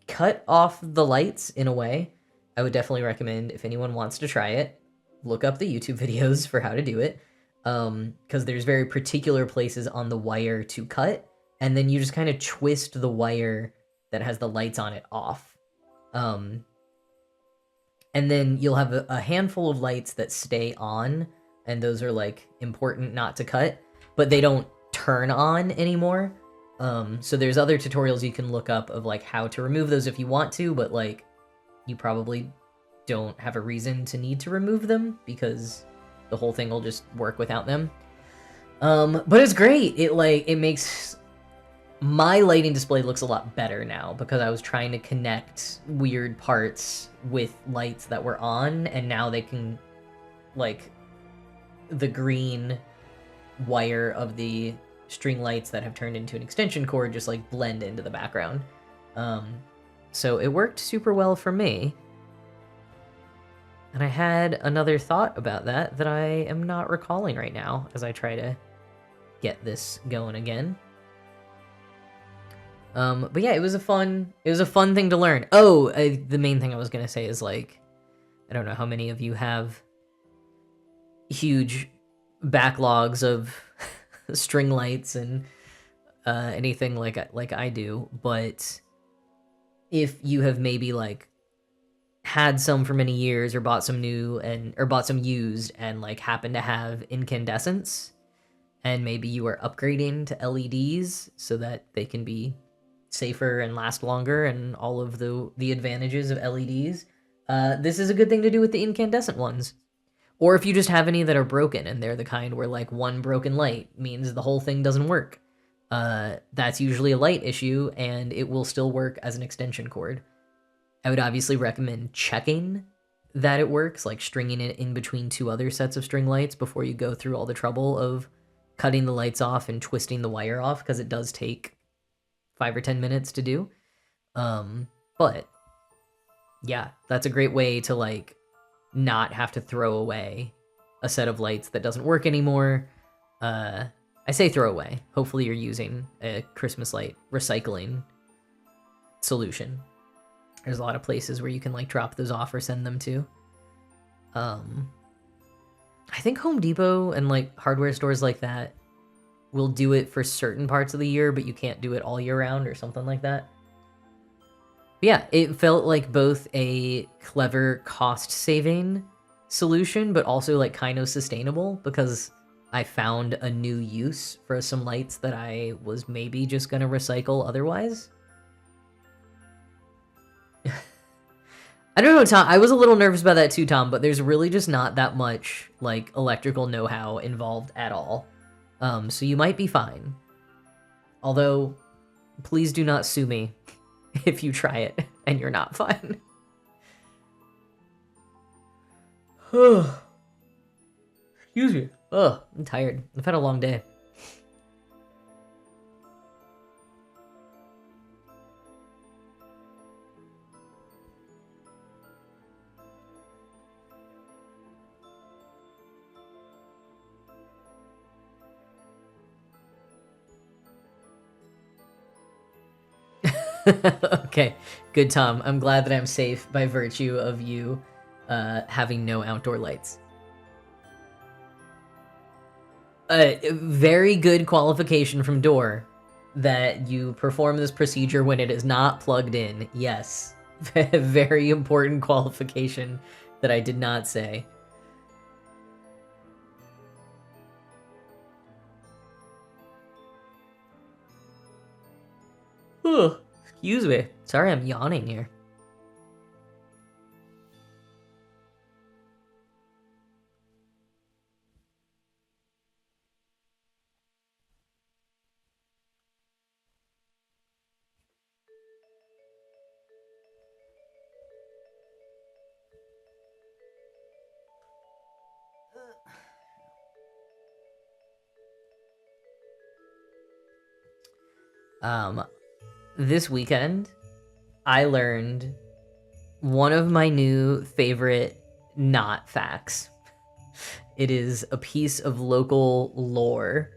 cut off the lights in a way. I would definitely recommend, if anyone wants to try it, look up the YouTube videos for how to do it. Because there's very particular places on the wire to cut, and then you just kind of twist the wire that has the lights on it off. And then you'll have a handful of lights that stay on, and those are like important not to cut, but they don't turn on anymore. So there's other tutorials you can look up of like how to remove those if you want to, but like you probably don't have a reason to need to remove them because the whole thing will just work without them. But it's great. It makes my lighting display looks a lot better now because I was trying to connect weird parts with lights that were on, and now they can, like, the green wire of the string lights that have turned into an extension cord just like blend into the background. So it worked super well for me. And I had another thought about that I am not recalling right now as I try to get this going again. But yeah, it was a fun thing to learn. Oh, the main thing I was gonna say is like, I don't know how many of you have huge backlogs of string lights and anything like I do, but if you have maybe like had some for many years or bought some new or bought some used and like happen to have incandescents and maybe you are upgrading to LEDs so that they can be safer and last longer and all of the advantages of LEDs, this is a good thing to do with the incandescent ones. Or if you just have any that are broken and they're the kind where like one broken light means the whole thing doesn't work. That's usually a light issue and it will still work as an extension cord. I would obviously recommend checking that it works, like stringing it in between two other sets of string lights before you go through all the trouble of cutting the lights off and twisting the wire off, because it does take 5 or 10 minutes to do. But yeah, that's a great way to like not have to throw away a set of lights that doesn't work anymore. I say throw away. Hopefully you're using a Christmas light recycling solution. There's a lot of places where you can like drop those off or send them to. I think Home Depot and like hardware stores like that will do it for certain parts of the year, but you can't do it all year round or something like that. But yeah, it felt like both a clever cost-saving solution, but also like kind of sustainable, because I found a new use for some lights that I was maybe just gonna recycle otherwise. I don't know, Tom. I was a little nervous about that too, Tom, but there's really just not that much like electrical know-how involved at all. So you might be fine. Although, please do not sue me if you try it and you're not fine. Excuse me. Ugh, I'm tired. I've had a long day. Okay, good, Tom. I'm glad that I'm safe by virtue of you having no outdoor lights. Very good qualification from Door that you perform this procedure when it is not plugged in. Yes, very important qualification that I did not say. Ugh. Excuse me. Sorry, I'm yawning here. This weekend, I learned one of my new favorite not facts. It is a piece of local lore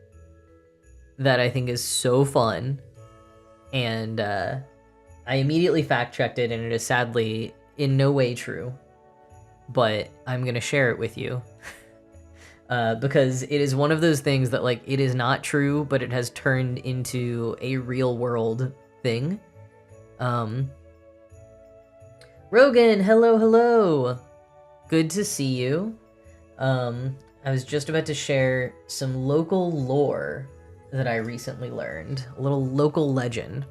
that I think is so fun, and I immediately fact-checked it, and it is sadly in no way true, but I'm gonna share it with you. Because it is one of those things that, like, it is not true, but it has turned into a real-world thing. Rogan, hello. Good to see you. I was just about to share some local lore that I recently learned. A little local legend.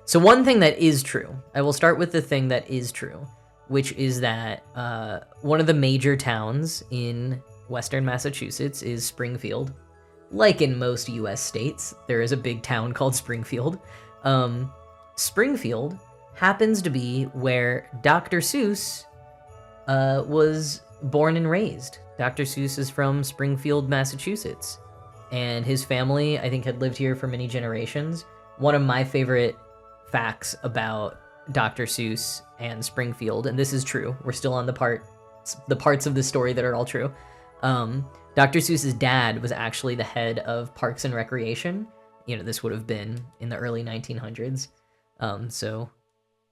So one thing that is true, I will start with the thing that is true, which is that one of the major towns in Western Massachusetts is Springfield. Like in most US states, there is a big town called Springfield. Springfield happens to be where Dr. Seuss was born and raised. Dr. Seuss is from Springfield, Massachusetts, and his family, I think, had lived here for many generations. One of my favorite facts about Dr. Seuss and Springfield, and this is true, we're still on the parts of the story that are all true. Dr. Seuss's dad was actually the head of Parks and Recreation. You know, this would have been in the early 1900s. So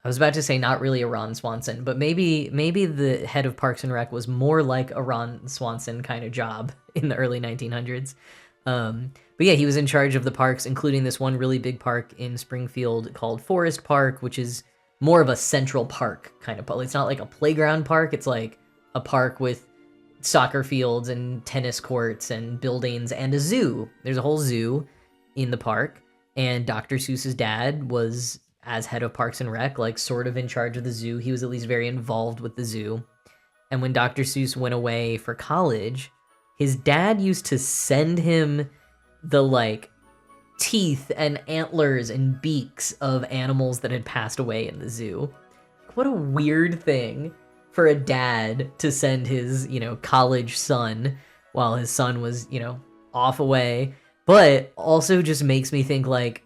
I was about to say not really a Ron Swanson, but maybe the head of Parks and Rec was more like a Ron Swanson kind of job in the early 1900s. But yeah, he was in charge of the parks, including this one really big park in Springfield called Forest Park, which is more of a Central Park kind of park. It's not like a playground park. It's like a park with soccer fields and tennis courts and buildings and a zoo. There's a whole zoo in the park, and Dr. Seuss's dad was, as head of Parks and Rec, like sort of in charge of the zoo. He was at least very involved with the zoo. And when Dr. Seuss went away for college, his dad used to send him the like teeth and antlers and beaks of animals that had passed away in the zoo. What a weird thing for a dad to send his, college son while his son was, off away. But also just makes me think like,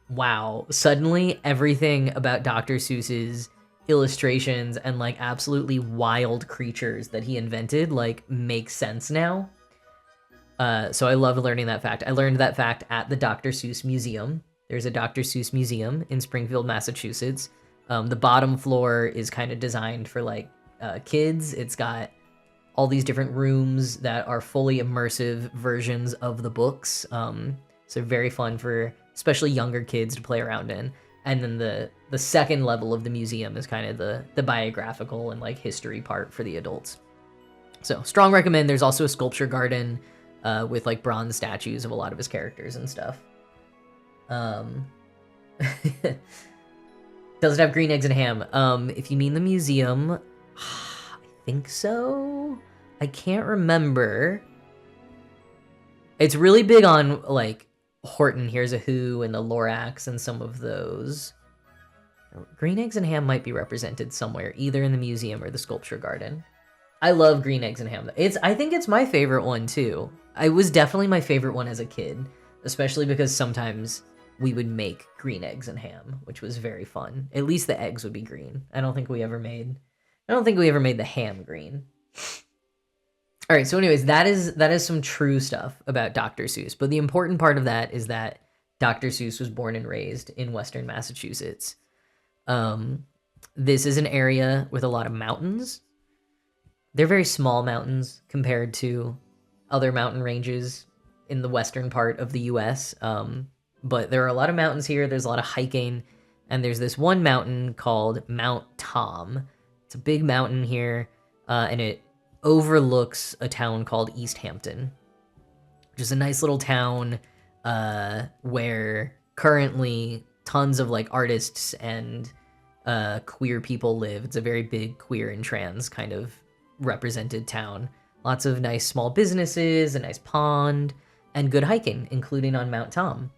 wow, suddenly everything about Dr. Seuss's illustrations and like absolutely wild creatures that he invented like makes sense now. So I loved learning that fact. I learned that fact at the Dr. Seuss Museum. There's a Dr. Seuss Museum in Springfield, Massachusetts. The bottom floor is kind of designed for like kids. It's got all these different rooms that are fully immersive versions of the books. So very fun for especially younger kids to play around in. And then the second level of the museum is kind of the biographical and like history part for the adults. So strong recommend. There's also a sculpture garden with like bronze statues of a lot of his characters and stuff. Does it have green eggs and ham? If you mean the museum, I think so. I can't remember. It's really big on like Horton Hears a Who and the Lorax and some of those. Green eggs and ham might be represented somewhere, either in the museum or the sculpture garden. I love green eggs and ham. I think it's my favorite one too. It was definitely my favorite one as a kid, especially because sometimes we would make green eggs and ham, which was very fun. At least the eggs would be green. I don't think we ever made the ham green. All right, so anyways, that is some true stuff about Dr. Seuss. But the important part of that is that Dr. Seuss was born and raised in Western Massachusetts. This is an area with a lot of mountains. They're very small mountains compared to other mountain ranges in the western part of the U.S., but there are a lot of mountains here. There's a lot of hiking, and there's this one mountain called Mount Tom. It's a big mountain here, and it overlooks a town called East Hampton, which is a nice little town where currently tons of like artists and queer people live. It's a very big queer and trans kind of represented town. Lots of nice small businesses, a nice pond, and good hiking, including on Mount Tom.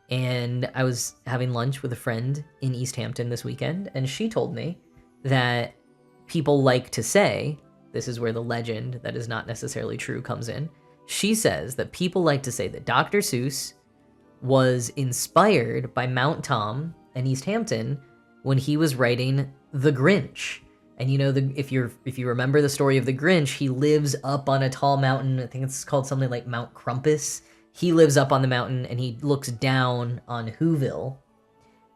And I was having lunch with a friend in East Hampton this weekend, and she told me that people like to say, this is where the legend that is not necessarily true comes in. She says that people like to say that Dr. Seuss was inspired by Mount Tom and East Hampton when he was writing The Grinch. And if you remember the story of the Grinch, he lives up on a tall mountain. I think it's called something like Mount Crumpus. He lives up on the mountain and he looks down on Whoville.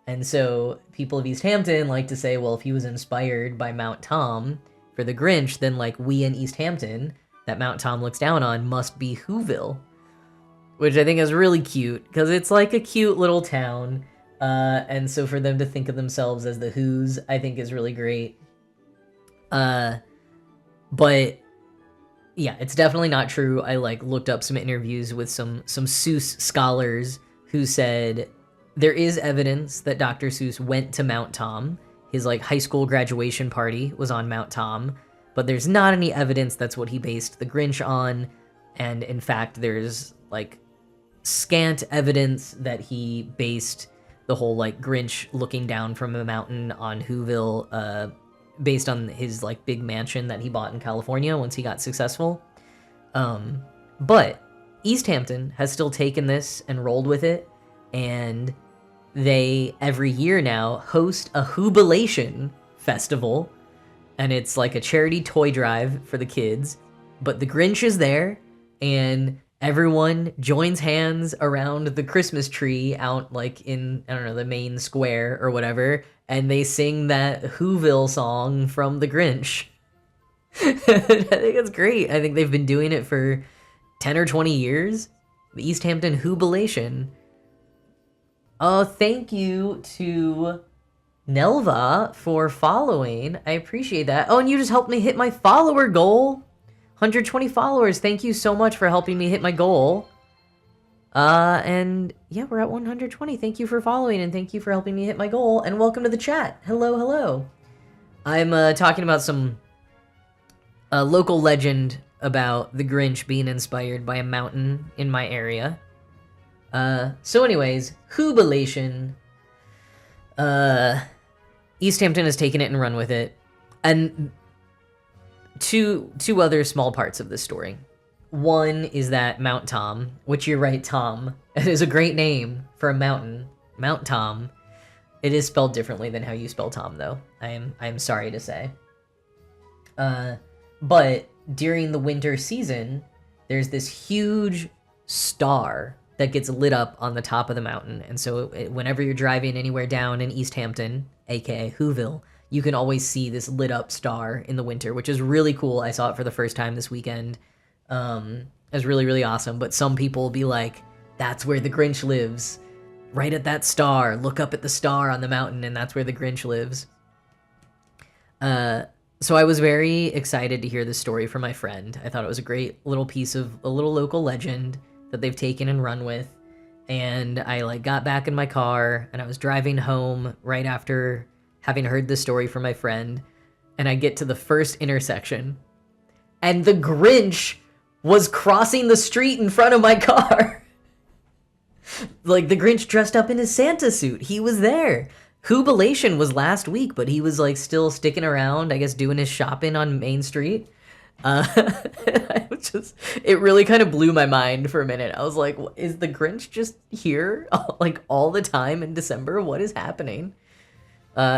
And so people of East Hampton like to say, well, if he was inspired by Mount Tom for the Grinch, then like we in East Hampton, that Mount Tom looks down on, must be Whoville. Which I think is really cute because it's like a cute little town. And so for them to think of themselves as the Who's, I think is really great. But yeah, it's definitely not true. I like looked up some interviews with some Seuss scholars who said there is evidence that Dr. Seuss went to Mount Tom. His like high school graduation party was on Mount Tom, but there's not any evidence that's what he based the Grinch on. And in fact, there's like scant evidence that he based the whole like Grinch looking down from a mountain on Whoville, based on his like big mansion that he bought in California once he got successful. But East Hampton has still taken this and rolled with it, and they every year now host a Whobilation festival, and it's like a charity toy drive for the kids, but the Grinch is there, and everyone joins hands around the Christmas tree out like in, I don't know, the main square or whatever, and they sing that Whoville song from the Grinch. I think it's great. I think they've been doing it for 10 or 20 years. The East Hampton Whobilation. Thank you to Nelva for following. I appreciate that. Oh, and you just helped me hit my follower goal. 120 followers. Thank you so much for helping me hit my goal. And yeah, we're at 120. Thank you for following and thank you for helping me hit my goal. And welcome to the chat. Hello, hello. I'm talking about some local legend about the Grinch being inspired by a mountain in my area. So anyways, Jubilation. East Hampton has taken it and run with it. And two other small parts of this story. One is that Mount Tom, which you're right, Tom. It is a great name for a mountain. Mount Tom. It is spelled differently than how you spell Tom, though. I am sorry to say. But during the winter season, there's this huge star that gets lit up on the top of the mountain. And so whenever you're driving anywhere down in East Hampton, aka Whoville, you can always see this lit up star in the winter, which is really cool. I saw it for the first time this weekend. It was really, really awesome. But some people will be like, that's where the Grinch lives. Right at that star. Look up at the star on the mountain, and that's where the Grinch lives. So I was very excited to hear this story from my friend. I thought it was a great little piece of a little local legend that they've taken and run with. And I got back in my car and I was driving home right after having heard this story from my friend. And I get to the first intersection and the Grinch was crossing the street in front of my car. The Grinch dressed up in his Santa suit. He was there. Jubilation was last week, but he was still sticking around, I guess, doing his shopping on Main Street. It really kind of blew my mind for a minute. I was like, is the Grinch just here all the time in December? What is happening?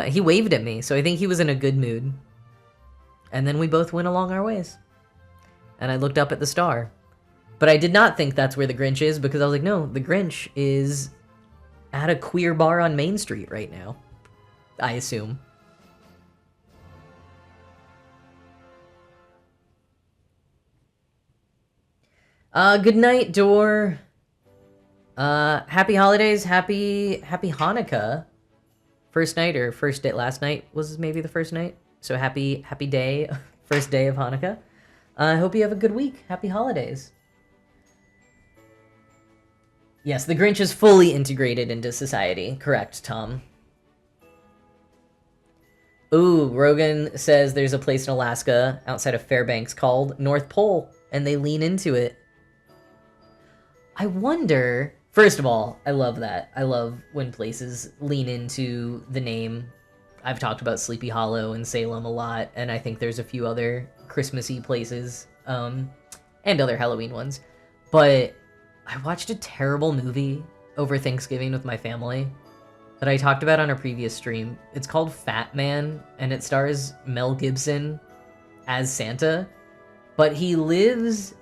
He waved at me, so I think he was in a good mood. And then we both went along our ways. And I looked up at the star. But I did not think that's where the Grinch is, because I was like, no, the Grinch is at a queer bar on Main Street right now, I assume. Good night, Door. Happy holidays, happy Hanukkah. First night or first day, last night was maybe the first night. So happy day, first day of Hanukkah. I hope you have a good week. Happy holidays. Yes, the Grinch is fully integrated into society. Correct, Tom. Ooh, Rogan says there's a place in Alaska outside of Fairbanks called North Pole, and they lean into it. I wonder... First of all, I love that. I love when places lean into the name. I've talked about Sleepy Hollow and Salem a lot, and I think there's a few other Christmassy places, and other Halloween ones. But I watched a terrible movie over Thanksgiving with my family that I talked about on a previous stream. It's called Fat Man, and it stars Mel Gibson as Santa, but he lives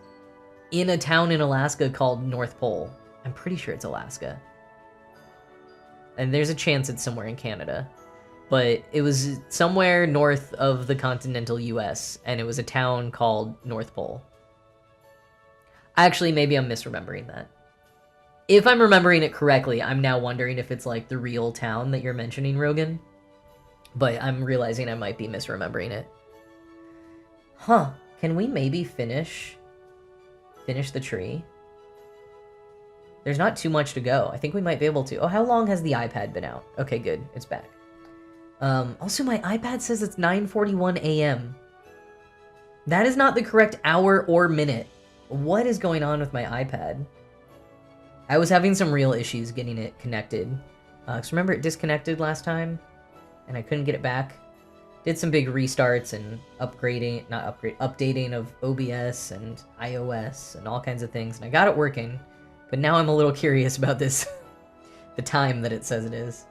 in a town in Alaska called North Pole. I'm pretty sure it's Alaska. And there's a chance it's somewhere in Canada. But it was somewhere north of the continental US, and it was a town called North Pole. Actually, maybe I'm misremembering that. If I'm remembering it correctly, I'm now wondering if it's the real town that you're mentioning, Rogan. But I'm realizing I might be misremembering it. Huh. Can we maybe finish the tree? There's not too much to go. I think we might be able to. Oh, how long has the iPad been out? Okay, good. It's back. Also, my iPad says it's 9:41 a.m. That is not the correct hour or minute. What is going on with my iPad? I was having some real issues getting it connected. 'Cause remember it disconnected last time? And I couldn't get it back. Did some big restarts and updating of OBS and iOS and all kinds of things. And I got it working. But now I'm a little curious about this. The time that it says it is.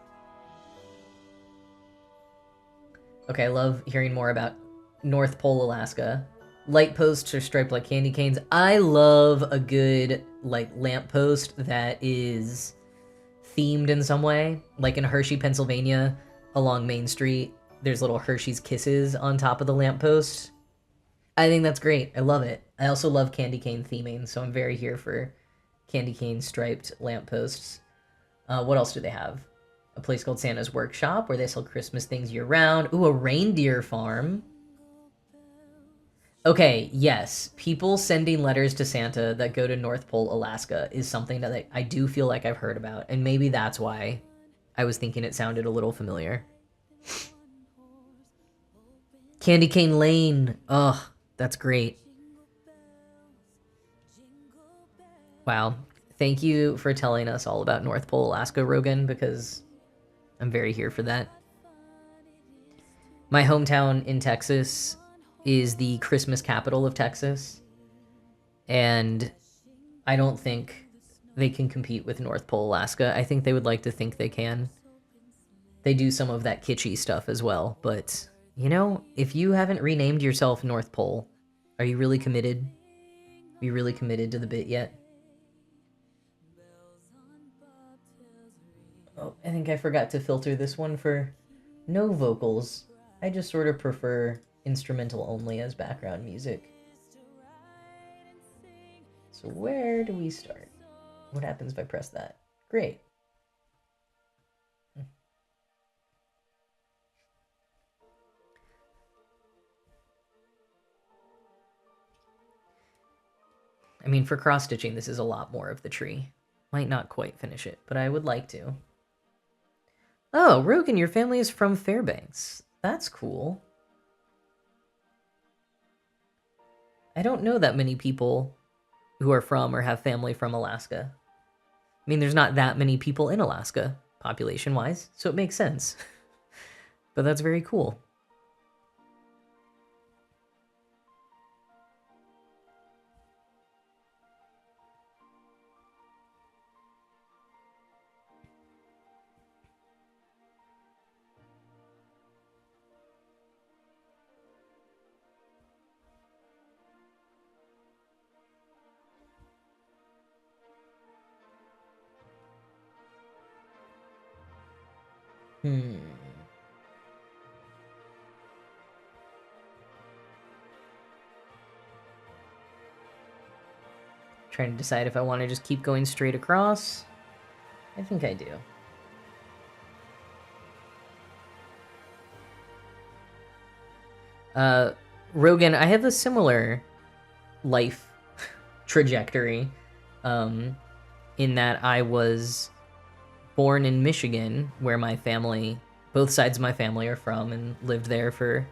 Okay, I love hearing more about North Pole, Alaska. Light posts are striped like candy canes. I love a good, lamppost that is themed in some way. Like in Hershey, Pennsylvania, along Main Street, there's little Hershey's Kisses on top of the lamppost. I think that's great. I love it. I also love candy cane theming, so I'm very here for candy cane striped lampposts. What else do they have? A place called Santa's Workshop, where they sell Christmas things year-round. Ooh, a reindeer farm. Okay, yes. People sending letters to Santa that go to North Pole, Alaska is something that I do feel like I've heard about, and maybe that's why I was thinking it sounded a little familiar. Candy Cane Lane. Ugh, that's great. Wow. Thank you for telling us all about North Pole, Alaska, Rogan, because I'm very here for that. My hometown in Texas is the Christmas capital of Texas, and I don't think they can compete with North Pole, Alaska. I think they would like to think they can. They do some of that kitschy stuff as well, but, you know, if you haven't renamed yourself North Pole, are you really committed? Are you really committed to the bit yet? Oh, I think I forgot to filter this one for no vocals. I just sort of prefer instrumental only as background music. So where do we start? What happens if I press that? Great. I mean, for cross-stitching, this is a lot more of the tree. Might not quite finish it, but I would like to. Oh, Rogan, your family is from Fairbanks. That's cool. I don't know that many people who are from or have family from Alaska. I mean, there's not that many people in Alaska, population-wise, so it makes sense. But that's very cool. Trying to decide if I want to just keep going straight across. I think I do. Rogan, I have a similar life trajectory, in that I was born in Michigan, where my family, both sides of my family are from, and lived there for,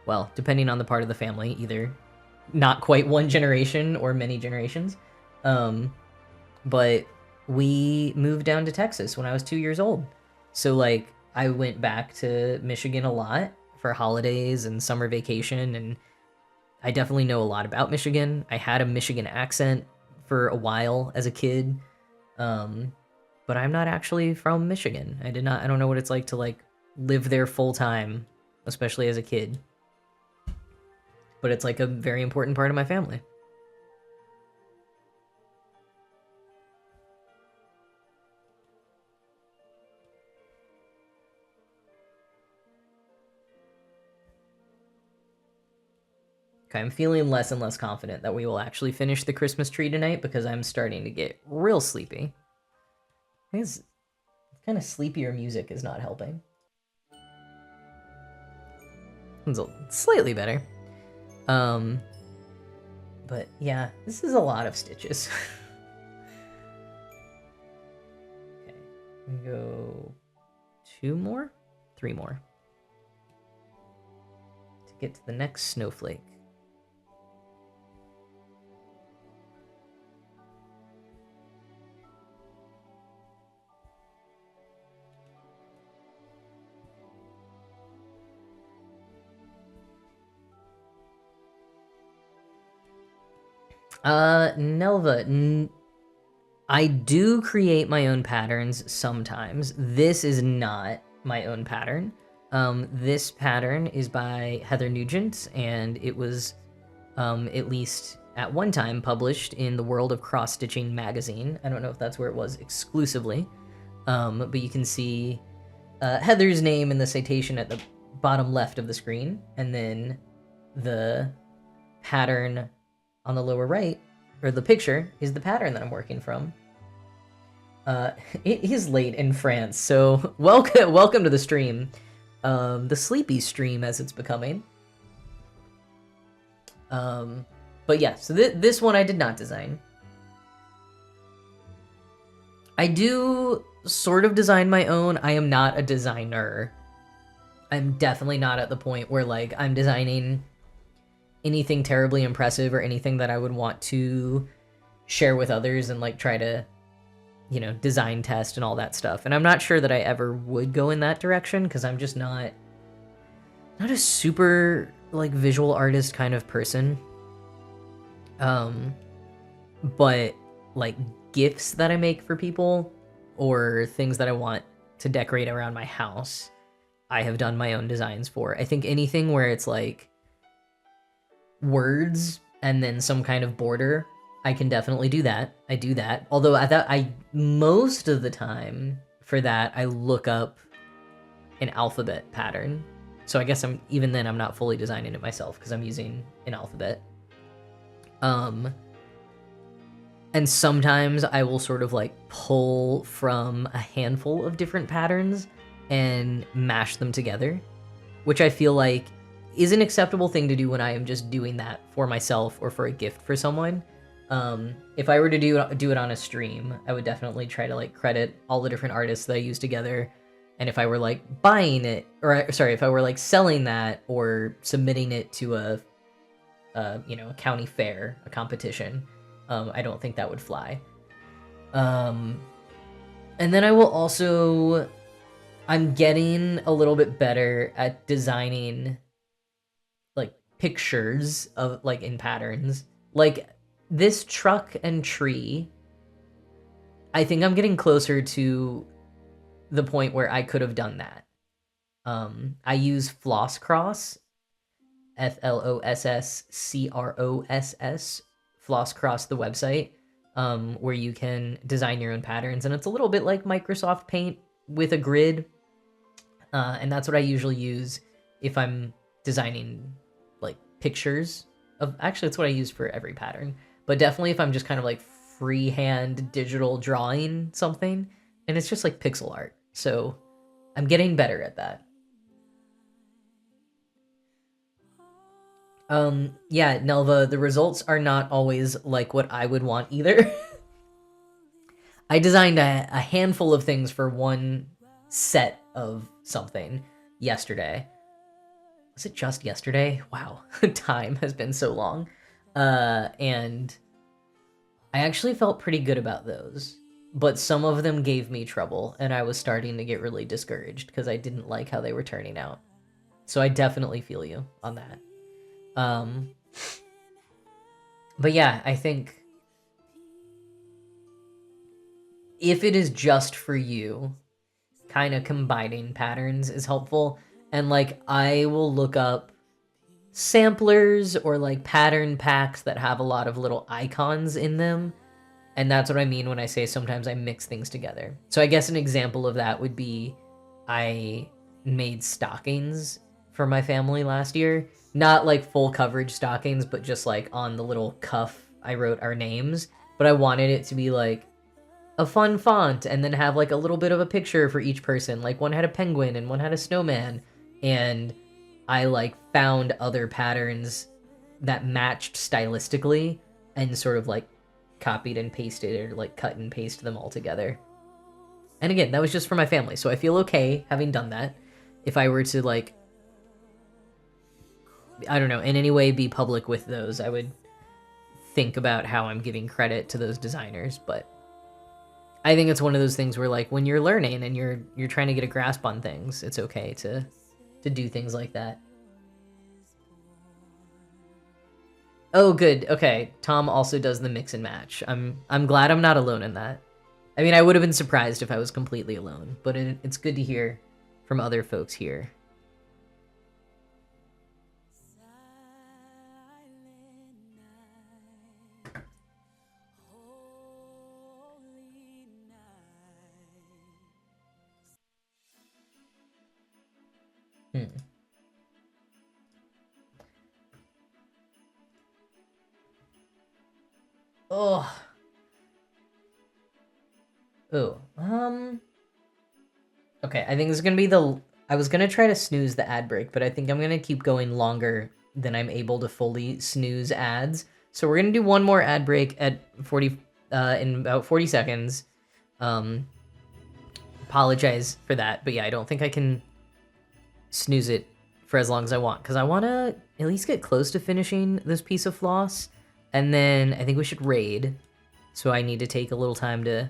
well, depending on the part of the family, either not quite one generation or many generations. But we moved down to Texas when I was 2 years old. So, like, I went back to Michigan a lot for holidays and summer vacation, and I definitely know a lot about Michigan. I had a Michigan accent for a while as a kid, but I'm not actually from Michigan. I don't know what it's like to, like, live there full time, especially as a kid. But it's, like, a very important part of my family. Okay, I'm feeling less and less confident that we will actually finish the Christmas tree tonight because I'm starting to get real sleepy. I think it's kind of sleepier music is not helping. It's slightly better. But yeah, this is a lot of stitches. Okay, we go 2 more? 3 more. To get to the next snowflake. Nelva, I do create my own patterns sometimes. This is not my own pattern. This pattern is by Heather Nugent, and it was, at least at one time, published in the World of Cross Stitching magazine. I don't know if that's where it was exclusively, but you can see Heather's name in the citation at the bottom left of the screen, and then the pattern on the lower right, or the picture, is the pattern that I'm working from. It is late in France, so welcome to the stream. The sleepy stream, as it's becoming. But yeah, so this one I did not design. I do sort of design my own. I am not a designer. I'm definitely not at the point where like I'm designing anything terribly impressive or anything that I would want to share with others and like try to, you know, design test and all that stuff. And I'm not sure that I ever would go in that direction because I'm just not a super like visual artist kind of person. But like gifts that I make for people or things that I want to decorate around my house, I have done my own designs for. I think anything where it's like words and then some kind of border, I can definitely do that. I do that. Although I most of the time for that I look up an alphabet pattern. So I guess I'm not fully designing it myself because I'm using an alphabet. And sometimes I will sort of like pull from a handful of different patterns and mash them together, which I feel like is an acceptable thing to do when I am just doing that for myself or for a gift for someone. If I were to do it on a stream, I would definitely try to like credit all the different artists that I use together. And if I were like buying it, or sorry, if I were like selling that or submitting it to a county fair, a competition, I don't think that would fly. And then I will also, I'm getting a little bit better at designing like pictures of like in patterns. Like this truck and tree, I think I'm getting closer to the point where I could have done that. I use Flosscross, FLOSSCROSS, Flosscross, the website, where you can design your own patterns, and it's a little bit like Microsoft Paint with a grid, and that's what I usually use if I'm designing like pictures of. Actually, it's what I use for every pattern, but definitely if I'm just kind of like freehand digital drawing something, and it's just like pixel art. So I'm getting better at that. Yeah, Nelva, the results are not always like what I would want either. I designed a handful of things for one set of something yesterday. Was it just yesterday? Wow, time has been so long. And I actually felt pretty good about those, but some of them gave me trouble, and I was starting to get really discouraged because I didn't like how they were turning out. So I definitely feel you on that. But yeah, I think if it is just for you, kind of combining patterns is helpful. And like, I will look up samplers or like pattern packs that have a lot of little icons in them. And that's what I mean when I say sometimes I mix things together. So I guess an example of that would be I made stockings for my family last year. Not like full coverage stockings, but just like on the little cuff, I wrote our names. But I wanted it to be like a fun font and then have like a little bit of a picture for each person. Like one had a penguin and one had a snowman. And I like found other patterns that matched stylistically and sort of like copied and pasted or like cut and paste them all together. And again, that was just for my family, so I feel okay having done that. If I were to like, I don't know, in any way be public with those, I would think about how I'm giving credit to those designers. But I think it's one of those things where like when you're learning and you're trying to get a grasp on things, it's okay to do things like that. Oh, good. Okay, Tom also does the mix and match. I'm glad I'm not alone in that. I mean, I would have been surprised if I was completely alone, but it's good to hear from other folks here. Oh. Oh. Okay, I think this is gonna be I was gonna try to snooze the ad break, but I think I'm gonna keep going longer then I'm able to fully snooze ads. So we're gonna do one more ad break at 40 in about 40 seconds. Apologize for that, but yeah, I don't think I can snooze it for as long as I want, because I want to at least get close to finishing this piece of floss, and then I think we should raid. So I need to take a little time to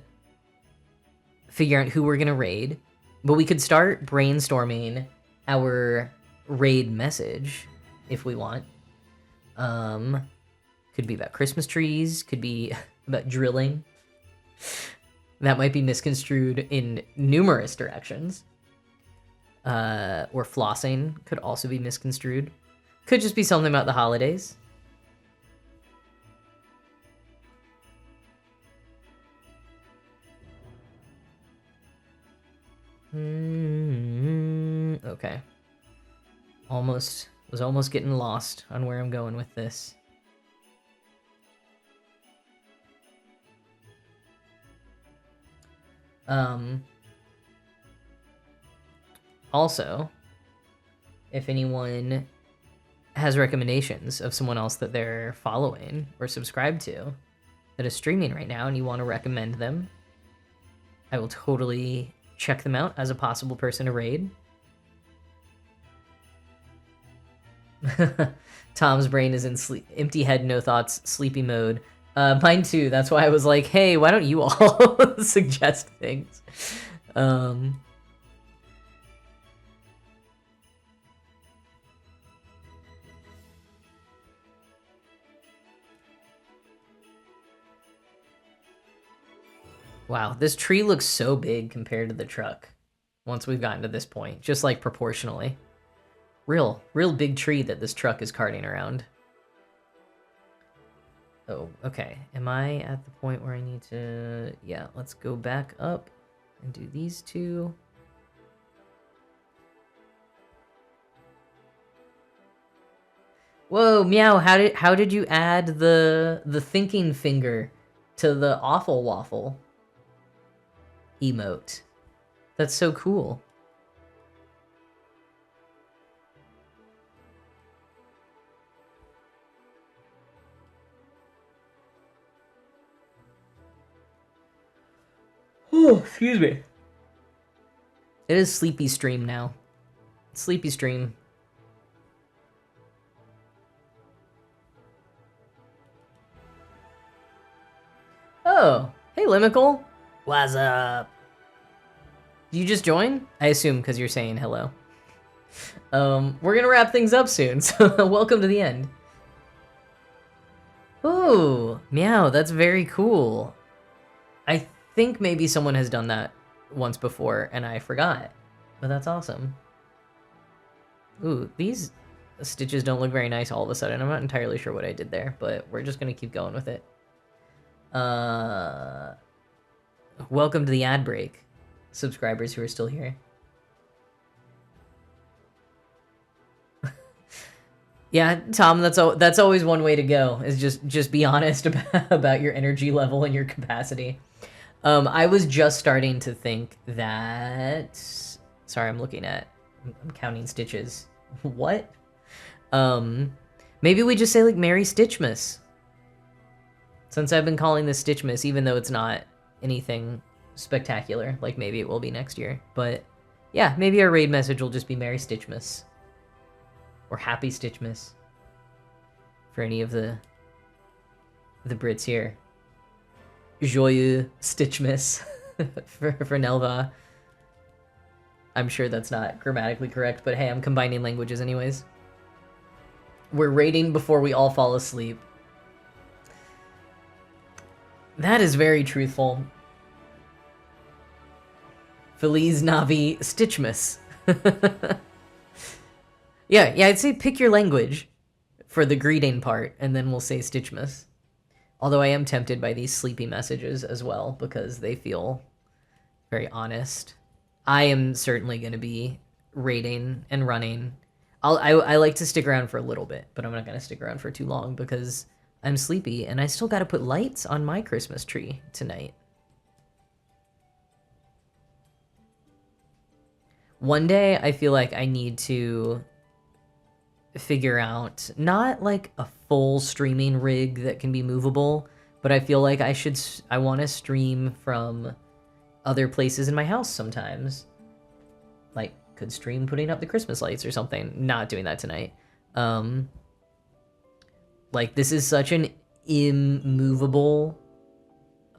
figure out who we're gonna raid, but we could start brainstorming our raid message if we want. Could be about Christmas trees, could be about drilling. That might be misconstrued in numerous directions. Or flossing could also be misconstrued. Could just be something about the holidays. Okay. Was almost getting lost on where I'm going with this. Also, if anyone has recommendations of someone else that they're following or subscribed to that is streaming right now and you want to recommend them, I will totally check them out as a possible person to raid. Tom's brain is in empty head, no thoughts, sleepy mode. Mine too. That's why I was like, hey, why don't you all suggest things? Wow, this tree looks so big compared to the truck once we've gotten to this point, just like proportionally. Real big tree that this truck is carting around. Oh, okay. Am I at the point where I need to... Yeah, let's go back up and do these two. Whoa, Meow, how did you add the thinking finger to the awful waffle emote? That's so cool. Oh, excuse me. It is Sleepy Stream now. Sleepy Stream. Oh, hey Limical. What's up? Did you just join? I assume because you're saying hello. We're gonna wrap things up soon, so welcome to the end. Ooh, Meow, that's very cool. I think maybe someone has done that once before and I forgot, but that's awesome. Ooh, these stitches don't look very nice all of a sudden. I'm not entirely sure what I did there, but we're just gonna keep going with it. Welcome to the ad break, subscribers who are still here. Yeah, Tom, that's always one way to go, is just be honest about your energy level and your capacity. I was just starting to think that... Sorry, I'm counting stitches. What? Maybe we just say, like, Merry Stitchmas. Since I've been calling this Stitchmas, even though it's not anything spectacular, like maybe it will be next year. But, yeah, maybe our raid message will just be Merry Stitchmas. Or Happy Stitchmas. For any of the Brits here. Joyeux Stitchmas for Nelva. I'm sure that's not grammatically correct, but hey, I'm combining languages anyways. We're raiding before we all fall asleep. That is very truthful. Feliz Navi Stitchmas. Yeah, I'd say pick your language for the greeting part, and then we'll say Stitchmas. Although I am tempted by these sleepy messages as well, because they feel very honest. I am certainly going to be raiding and running. I like to stick around for a little bit, but I'm not going to stick around for too long, because I'm sleepy, and I still got to put lights on my Christmas tree tonight. One day, I feel like I need to figure out not like a full streaming rig that can be movable, but I feel like I want to stream from other places in my house sometimes. Like, could stream putting up the Christmas lights or something. Not doing that tonight. Like, this is such an immovable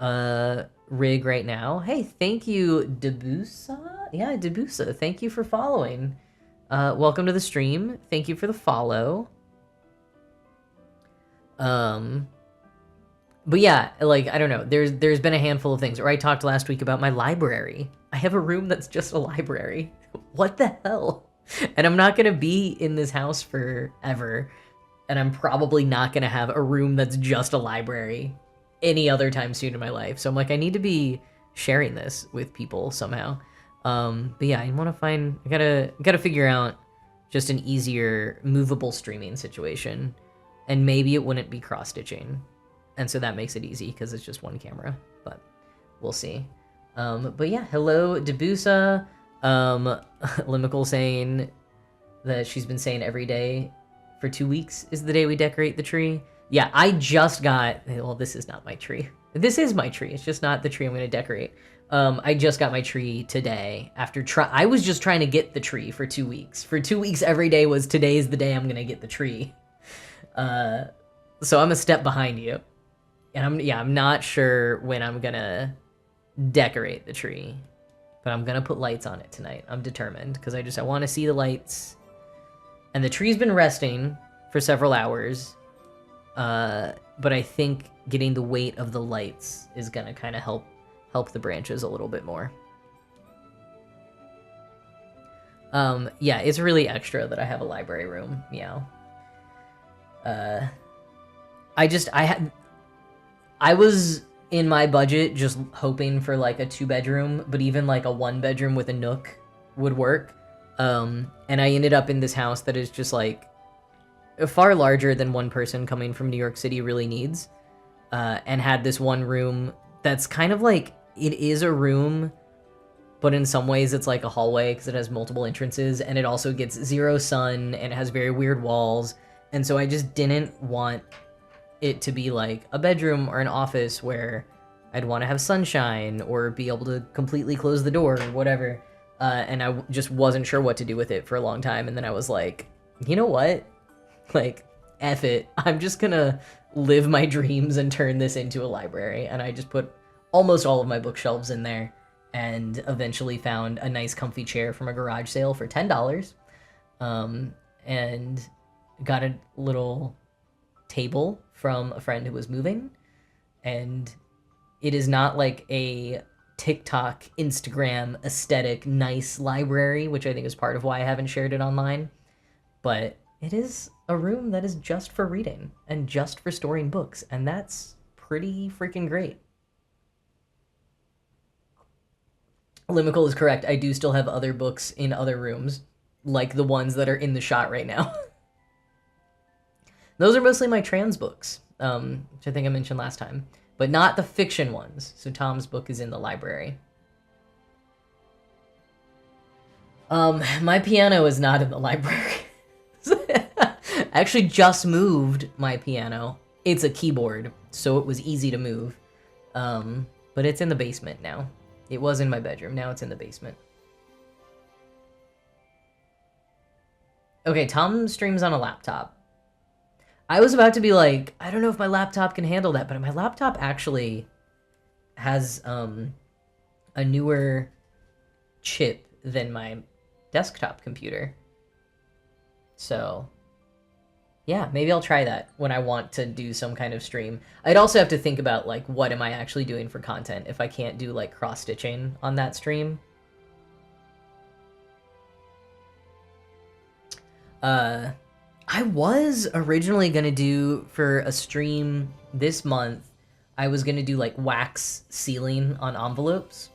rig right now. Hey, thank you, Debusa? Yeah, Debusa, thank you for following. Welcome to the stream. Thank you for the follow. But yeah, like, I don't know. There's been a handful of things. Or I talked last week about my library. I have a room that's just a library. What the hell? And I'm not gonna be in this house forever. And I'm probably not gonna have a room that's just a library any other time soon in my life. So I'm like, I need to be sharing this with people somehow. But yeah, I gotta figure out just an easier movable streaming situation. And maybe it wouldn't be cross-stitching. And so that makes it easy because it's just one camera, but we'll see. But yeah, hello, Debusa. Limical saying that she's been saying every day for 2 weeks is the day we decorate the tree. Yeah, I just got, well, this is not my tree. This is my tree. It's just not the tree I'm going to decorate. I just got my tree today after I was just trying to get the tree for 2 weeks. For 2 weeks, every day was today's the day I'm going to get the tree. So I'm a step behind you. And I'm not sure when I'm gonna decorate the tree, but I'm gonna put lights on it tonight. I'm determined because I want to see the lights. And the tree's been resting for several hours, but I think getting the weight of the lights is gonna kind of help the branches a little bit more. Yeah, it's really extra that I have a library room. Meow. I was in my budget just hoping for like a 2-bedroom, but even like a 1-bedroom with a nook would work. And I ended up in this house that is just like far larger than one person coming from New York City really needs. And had this one room that's kind of like, it is a room, but in some ways it's like a hallway because it has multiple entrances, and it also gets zero sun and it has very weird walls. And so I just didn't want it to be like a bedroom or an office where I'd want to have sunshine or be able to completely close the door or whatever. And I just wasn't sure what to do with it for a long time. And then I was like, you know what? Like, F it. I'm just gonna live my dreams and turn this into a library. And I just put almost all of my bookshelves in there and eventually found a nice comfy chair from a garage sale for $10. And got a little table from a friend who was moving, and it is not like a TikTok, Instagram aesthetic nice library, which I think is part of why I haven't shared it online, but it is a room that is just for reading and just for storing books, and that's pretty freaking great. Limical is correct. I do still have other books in other rooms, like the ones that are in the shot right now. Those are mostly my trans books, which I think I mentioned last time, but not the fiction ones. So Tom's book is in the library. My piano is not in the library. I actually just moved my piano. It's a keyboard, so it was easy to move. But it's in the basement now. It was in my bedroom. Now it's in the basement. Okay, Tom streams on a laptop. I was about to be like, I don't know if my laptop can handle that, but my laptop actually has a newer chip than my desktop computer. So, yeah, maybe I'll try that when I want to do some kind of stream. I'd also have to think about, like, what am I actually doing for content if I can't do, like, cross-stitching on that stream. I was originally going to do, for a stream this month, I was going to do, like, wax sealing on envelopes,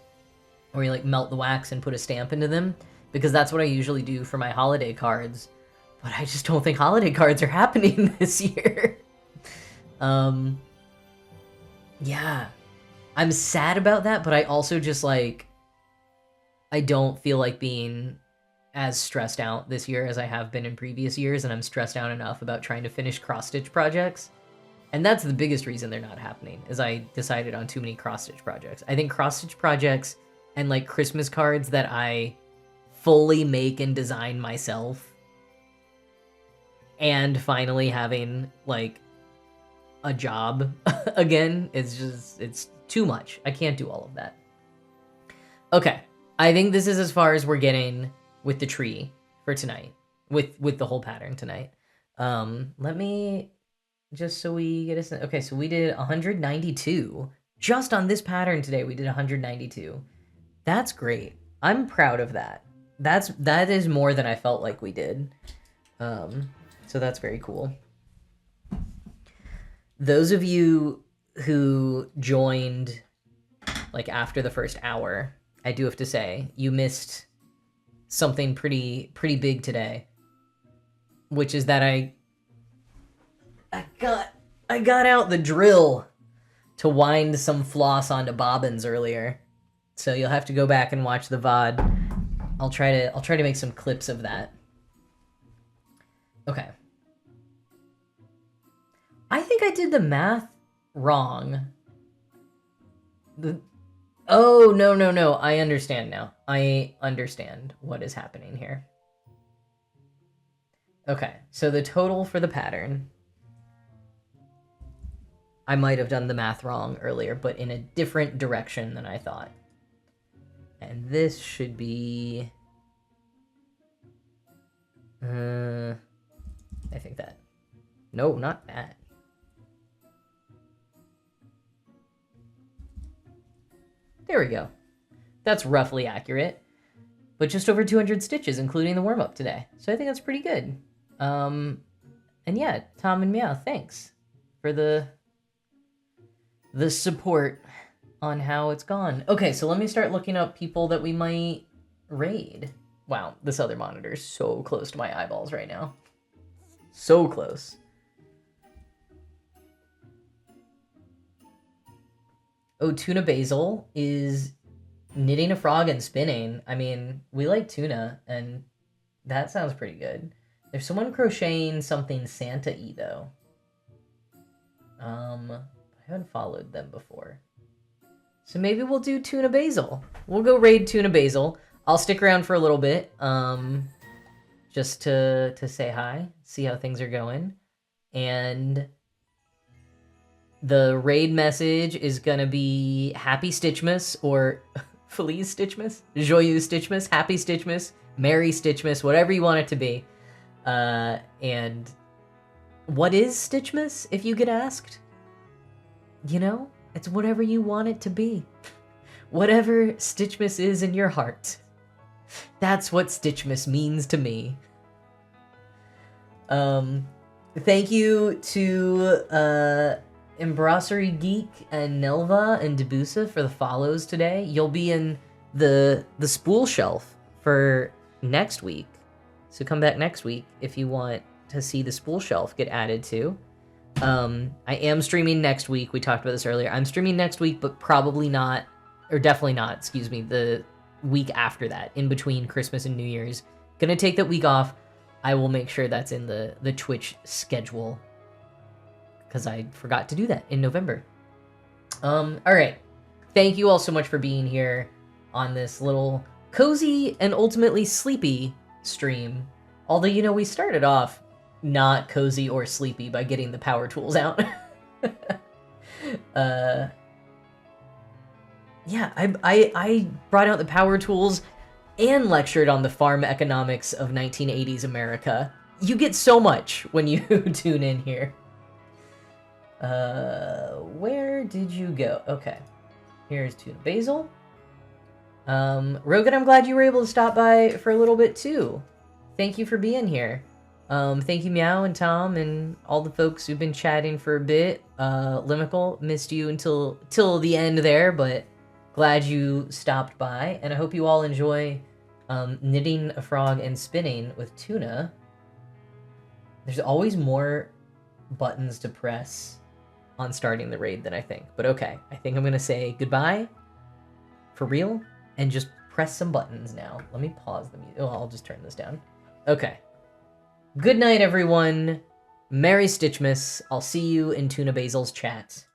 where you, like, melt the wax and put a stamp into them, because that's what I usually do for my holiday cards, but I just don't think holiday cards are happening this year. Yeah. I'm sad about that, but I also just, like, I don't feel like being as stressed out this year as I have been in previous years, and I'm stressed out enough about trying to finish cross-stitch projects. And that's the biggest reason they're not happening, is I decided on too many cross-stitch projects. I think cross-stitch projects and like Christmas cards that I fully make and design myself, and finally having like a job again, it's too much. I can't do all of that. Okay, I think this is as far as we're getting with the tree for tonight, with the whole pattern tonight. Let me, just so we get a, okay, so we did 192 just on this pattern today. We did 192. That's great. I'm proud of that. That is more than I felt like we did. So that's very cool. Those of you who joined like after the first hour, I do have to say, you missed something pretty big today, which is that I got out the drill to wind some floss onto bobbins earlier. So you'll have to go back and watch the VOD. I'll try to make some clips of that. Okay. I think I did the math wrong. Oh, no. I understand now. I understand what is happening here. Okay, so the total for the pattern. I might have done the math wrong earlier, but in a different direction than I thought. And this should be... I think that. No, not that. There we go. That's roughly accurate. But just over 200 stitches, including the warm-up today. So I think that's pretty good. And yeah, Tom and Meow, thanks for the support on how it's gone. Okay, so let me start looking up people that we might raid. Wow, this other monitor is so close to my eyeballs right now. So close. Oh, Tuna Basil is knitting a frog and spinning. I mean, we like tuna, and that sounds pretty good. There's someone crocheting something Santa-y, though. I haven't followed them before. So maybe we'll do Tuna Basil. We'll go raid Tuna Basil. I'll stick around for a little bit, just to say hi, see how things are going. And the raid message is gonna be Happy Stitchmas, or Feliz Stitchmas, Joyeux Stitchmas, Happy Stitchmas, Merry Stitchmas, whatever you want it to be. And what is Stitchmas, if you get asked? You know, it's whatever you want it to be. Whatever Stitchmas is in your heart. That's what Stitchmas means to me. Thank you to Embrassery Geek and Nelva and Debusa for the follows today. You'll be in the spool shelf for next week. So come back next week if you want to see the spool shelf get added to. I am streaming next week. We talked about this earlier. I'm streaming next week, but probably not, or definitely not, excuse me, the week after that, in between Christmas and New Year's. Gonna take that week off. I will make sure that's in the Twitch schedule, because I forgot to do that in November. All right. Thank you all so much for being here on this little cozy and ultimately sleepy stream. Although, you know, we started off not cozy or sleepy by getting the power tools out. Yeah, I brought out the power tools and lectured on the farm economics of 1980s America. You get so much when you tune in here. Where did you go? Okay. Here's Tuna Basil. Rogan, I'm glad you were able to stop by for a little bit too. Thank you for being here. Thank you, Meow and Tom and all the folks who've been chatting for a bit. Limical, missed you till the end there, but glad you stopped by. And I hope you all enjoy knitting a frog and spinning with tuna. There's always more buttons to press on starting the raid than I think. But okay, I think I'm going to say goodbye for real and just press some buttons now. Let me pause the music. Oh, I'll just turn this down. Okay. Good night, everyone. Merry Stitchmas. I'll see you in Tuna Basil's chat.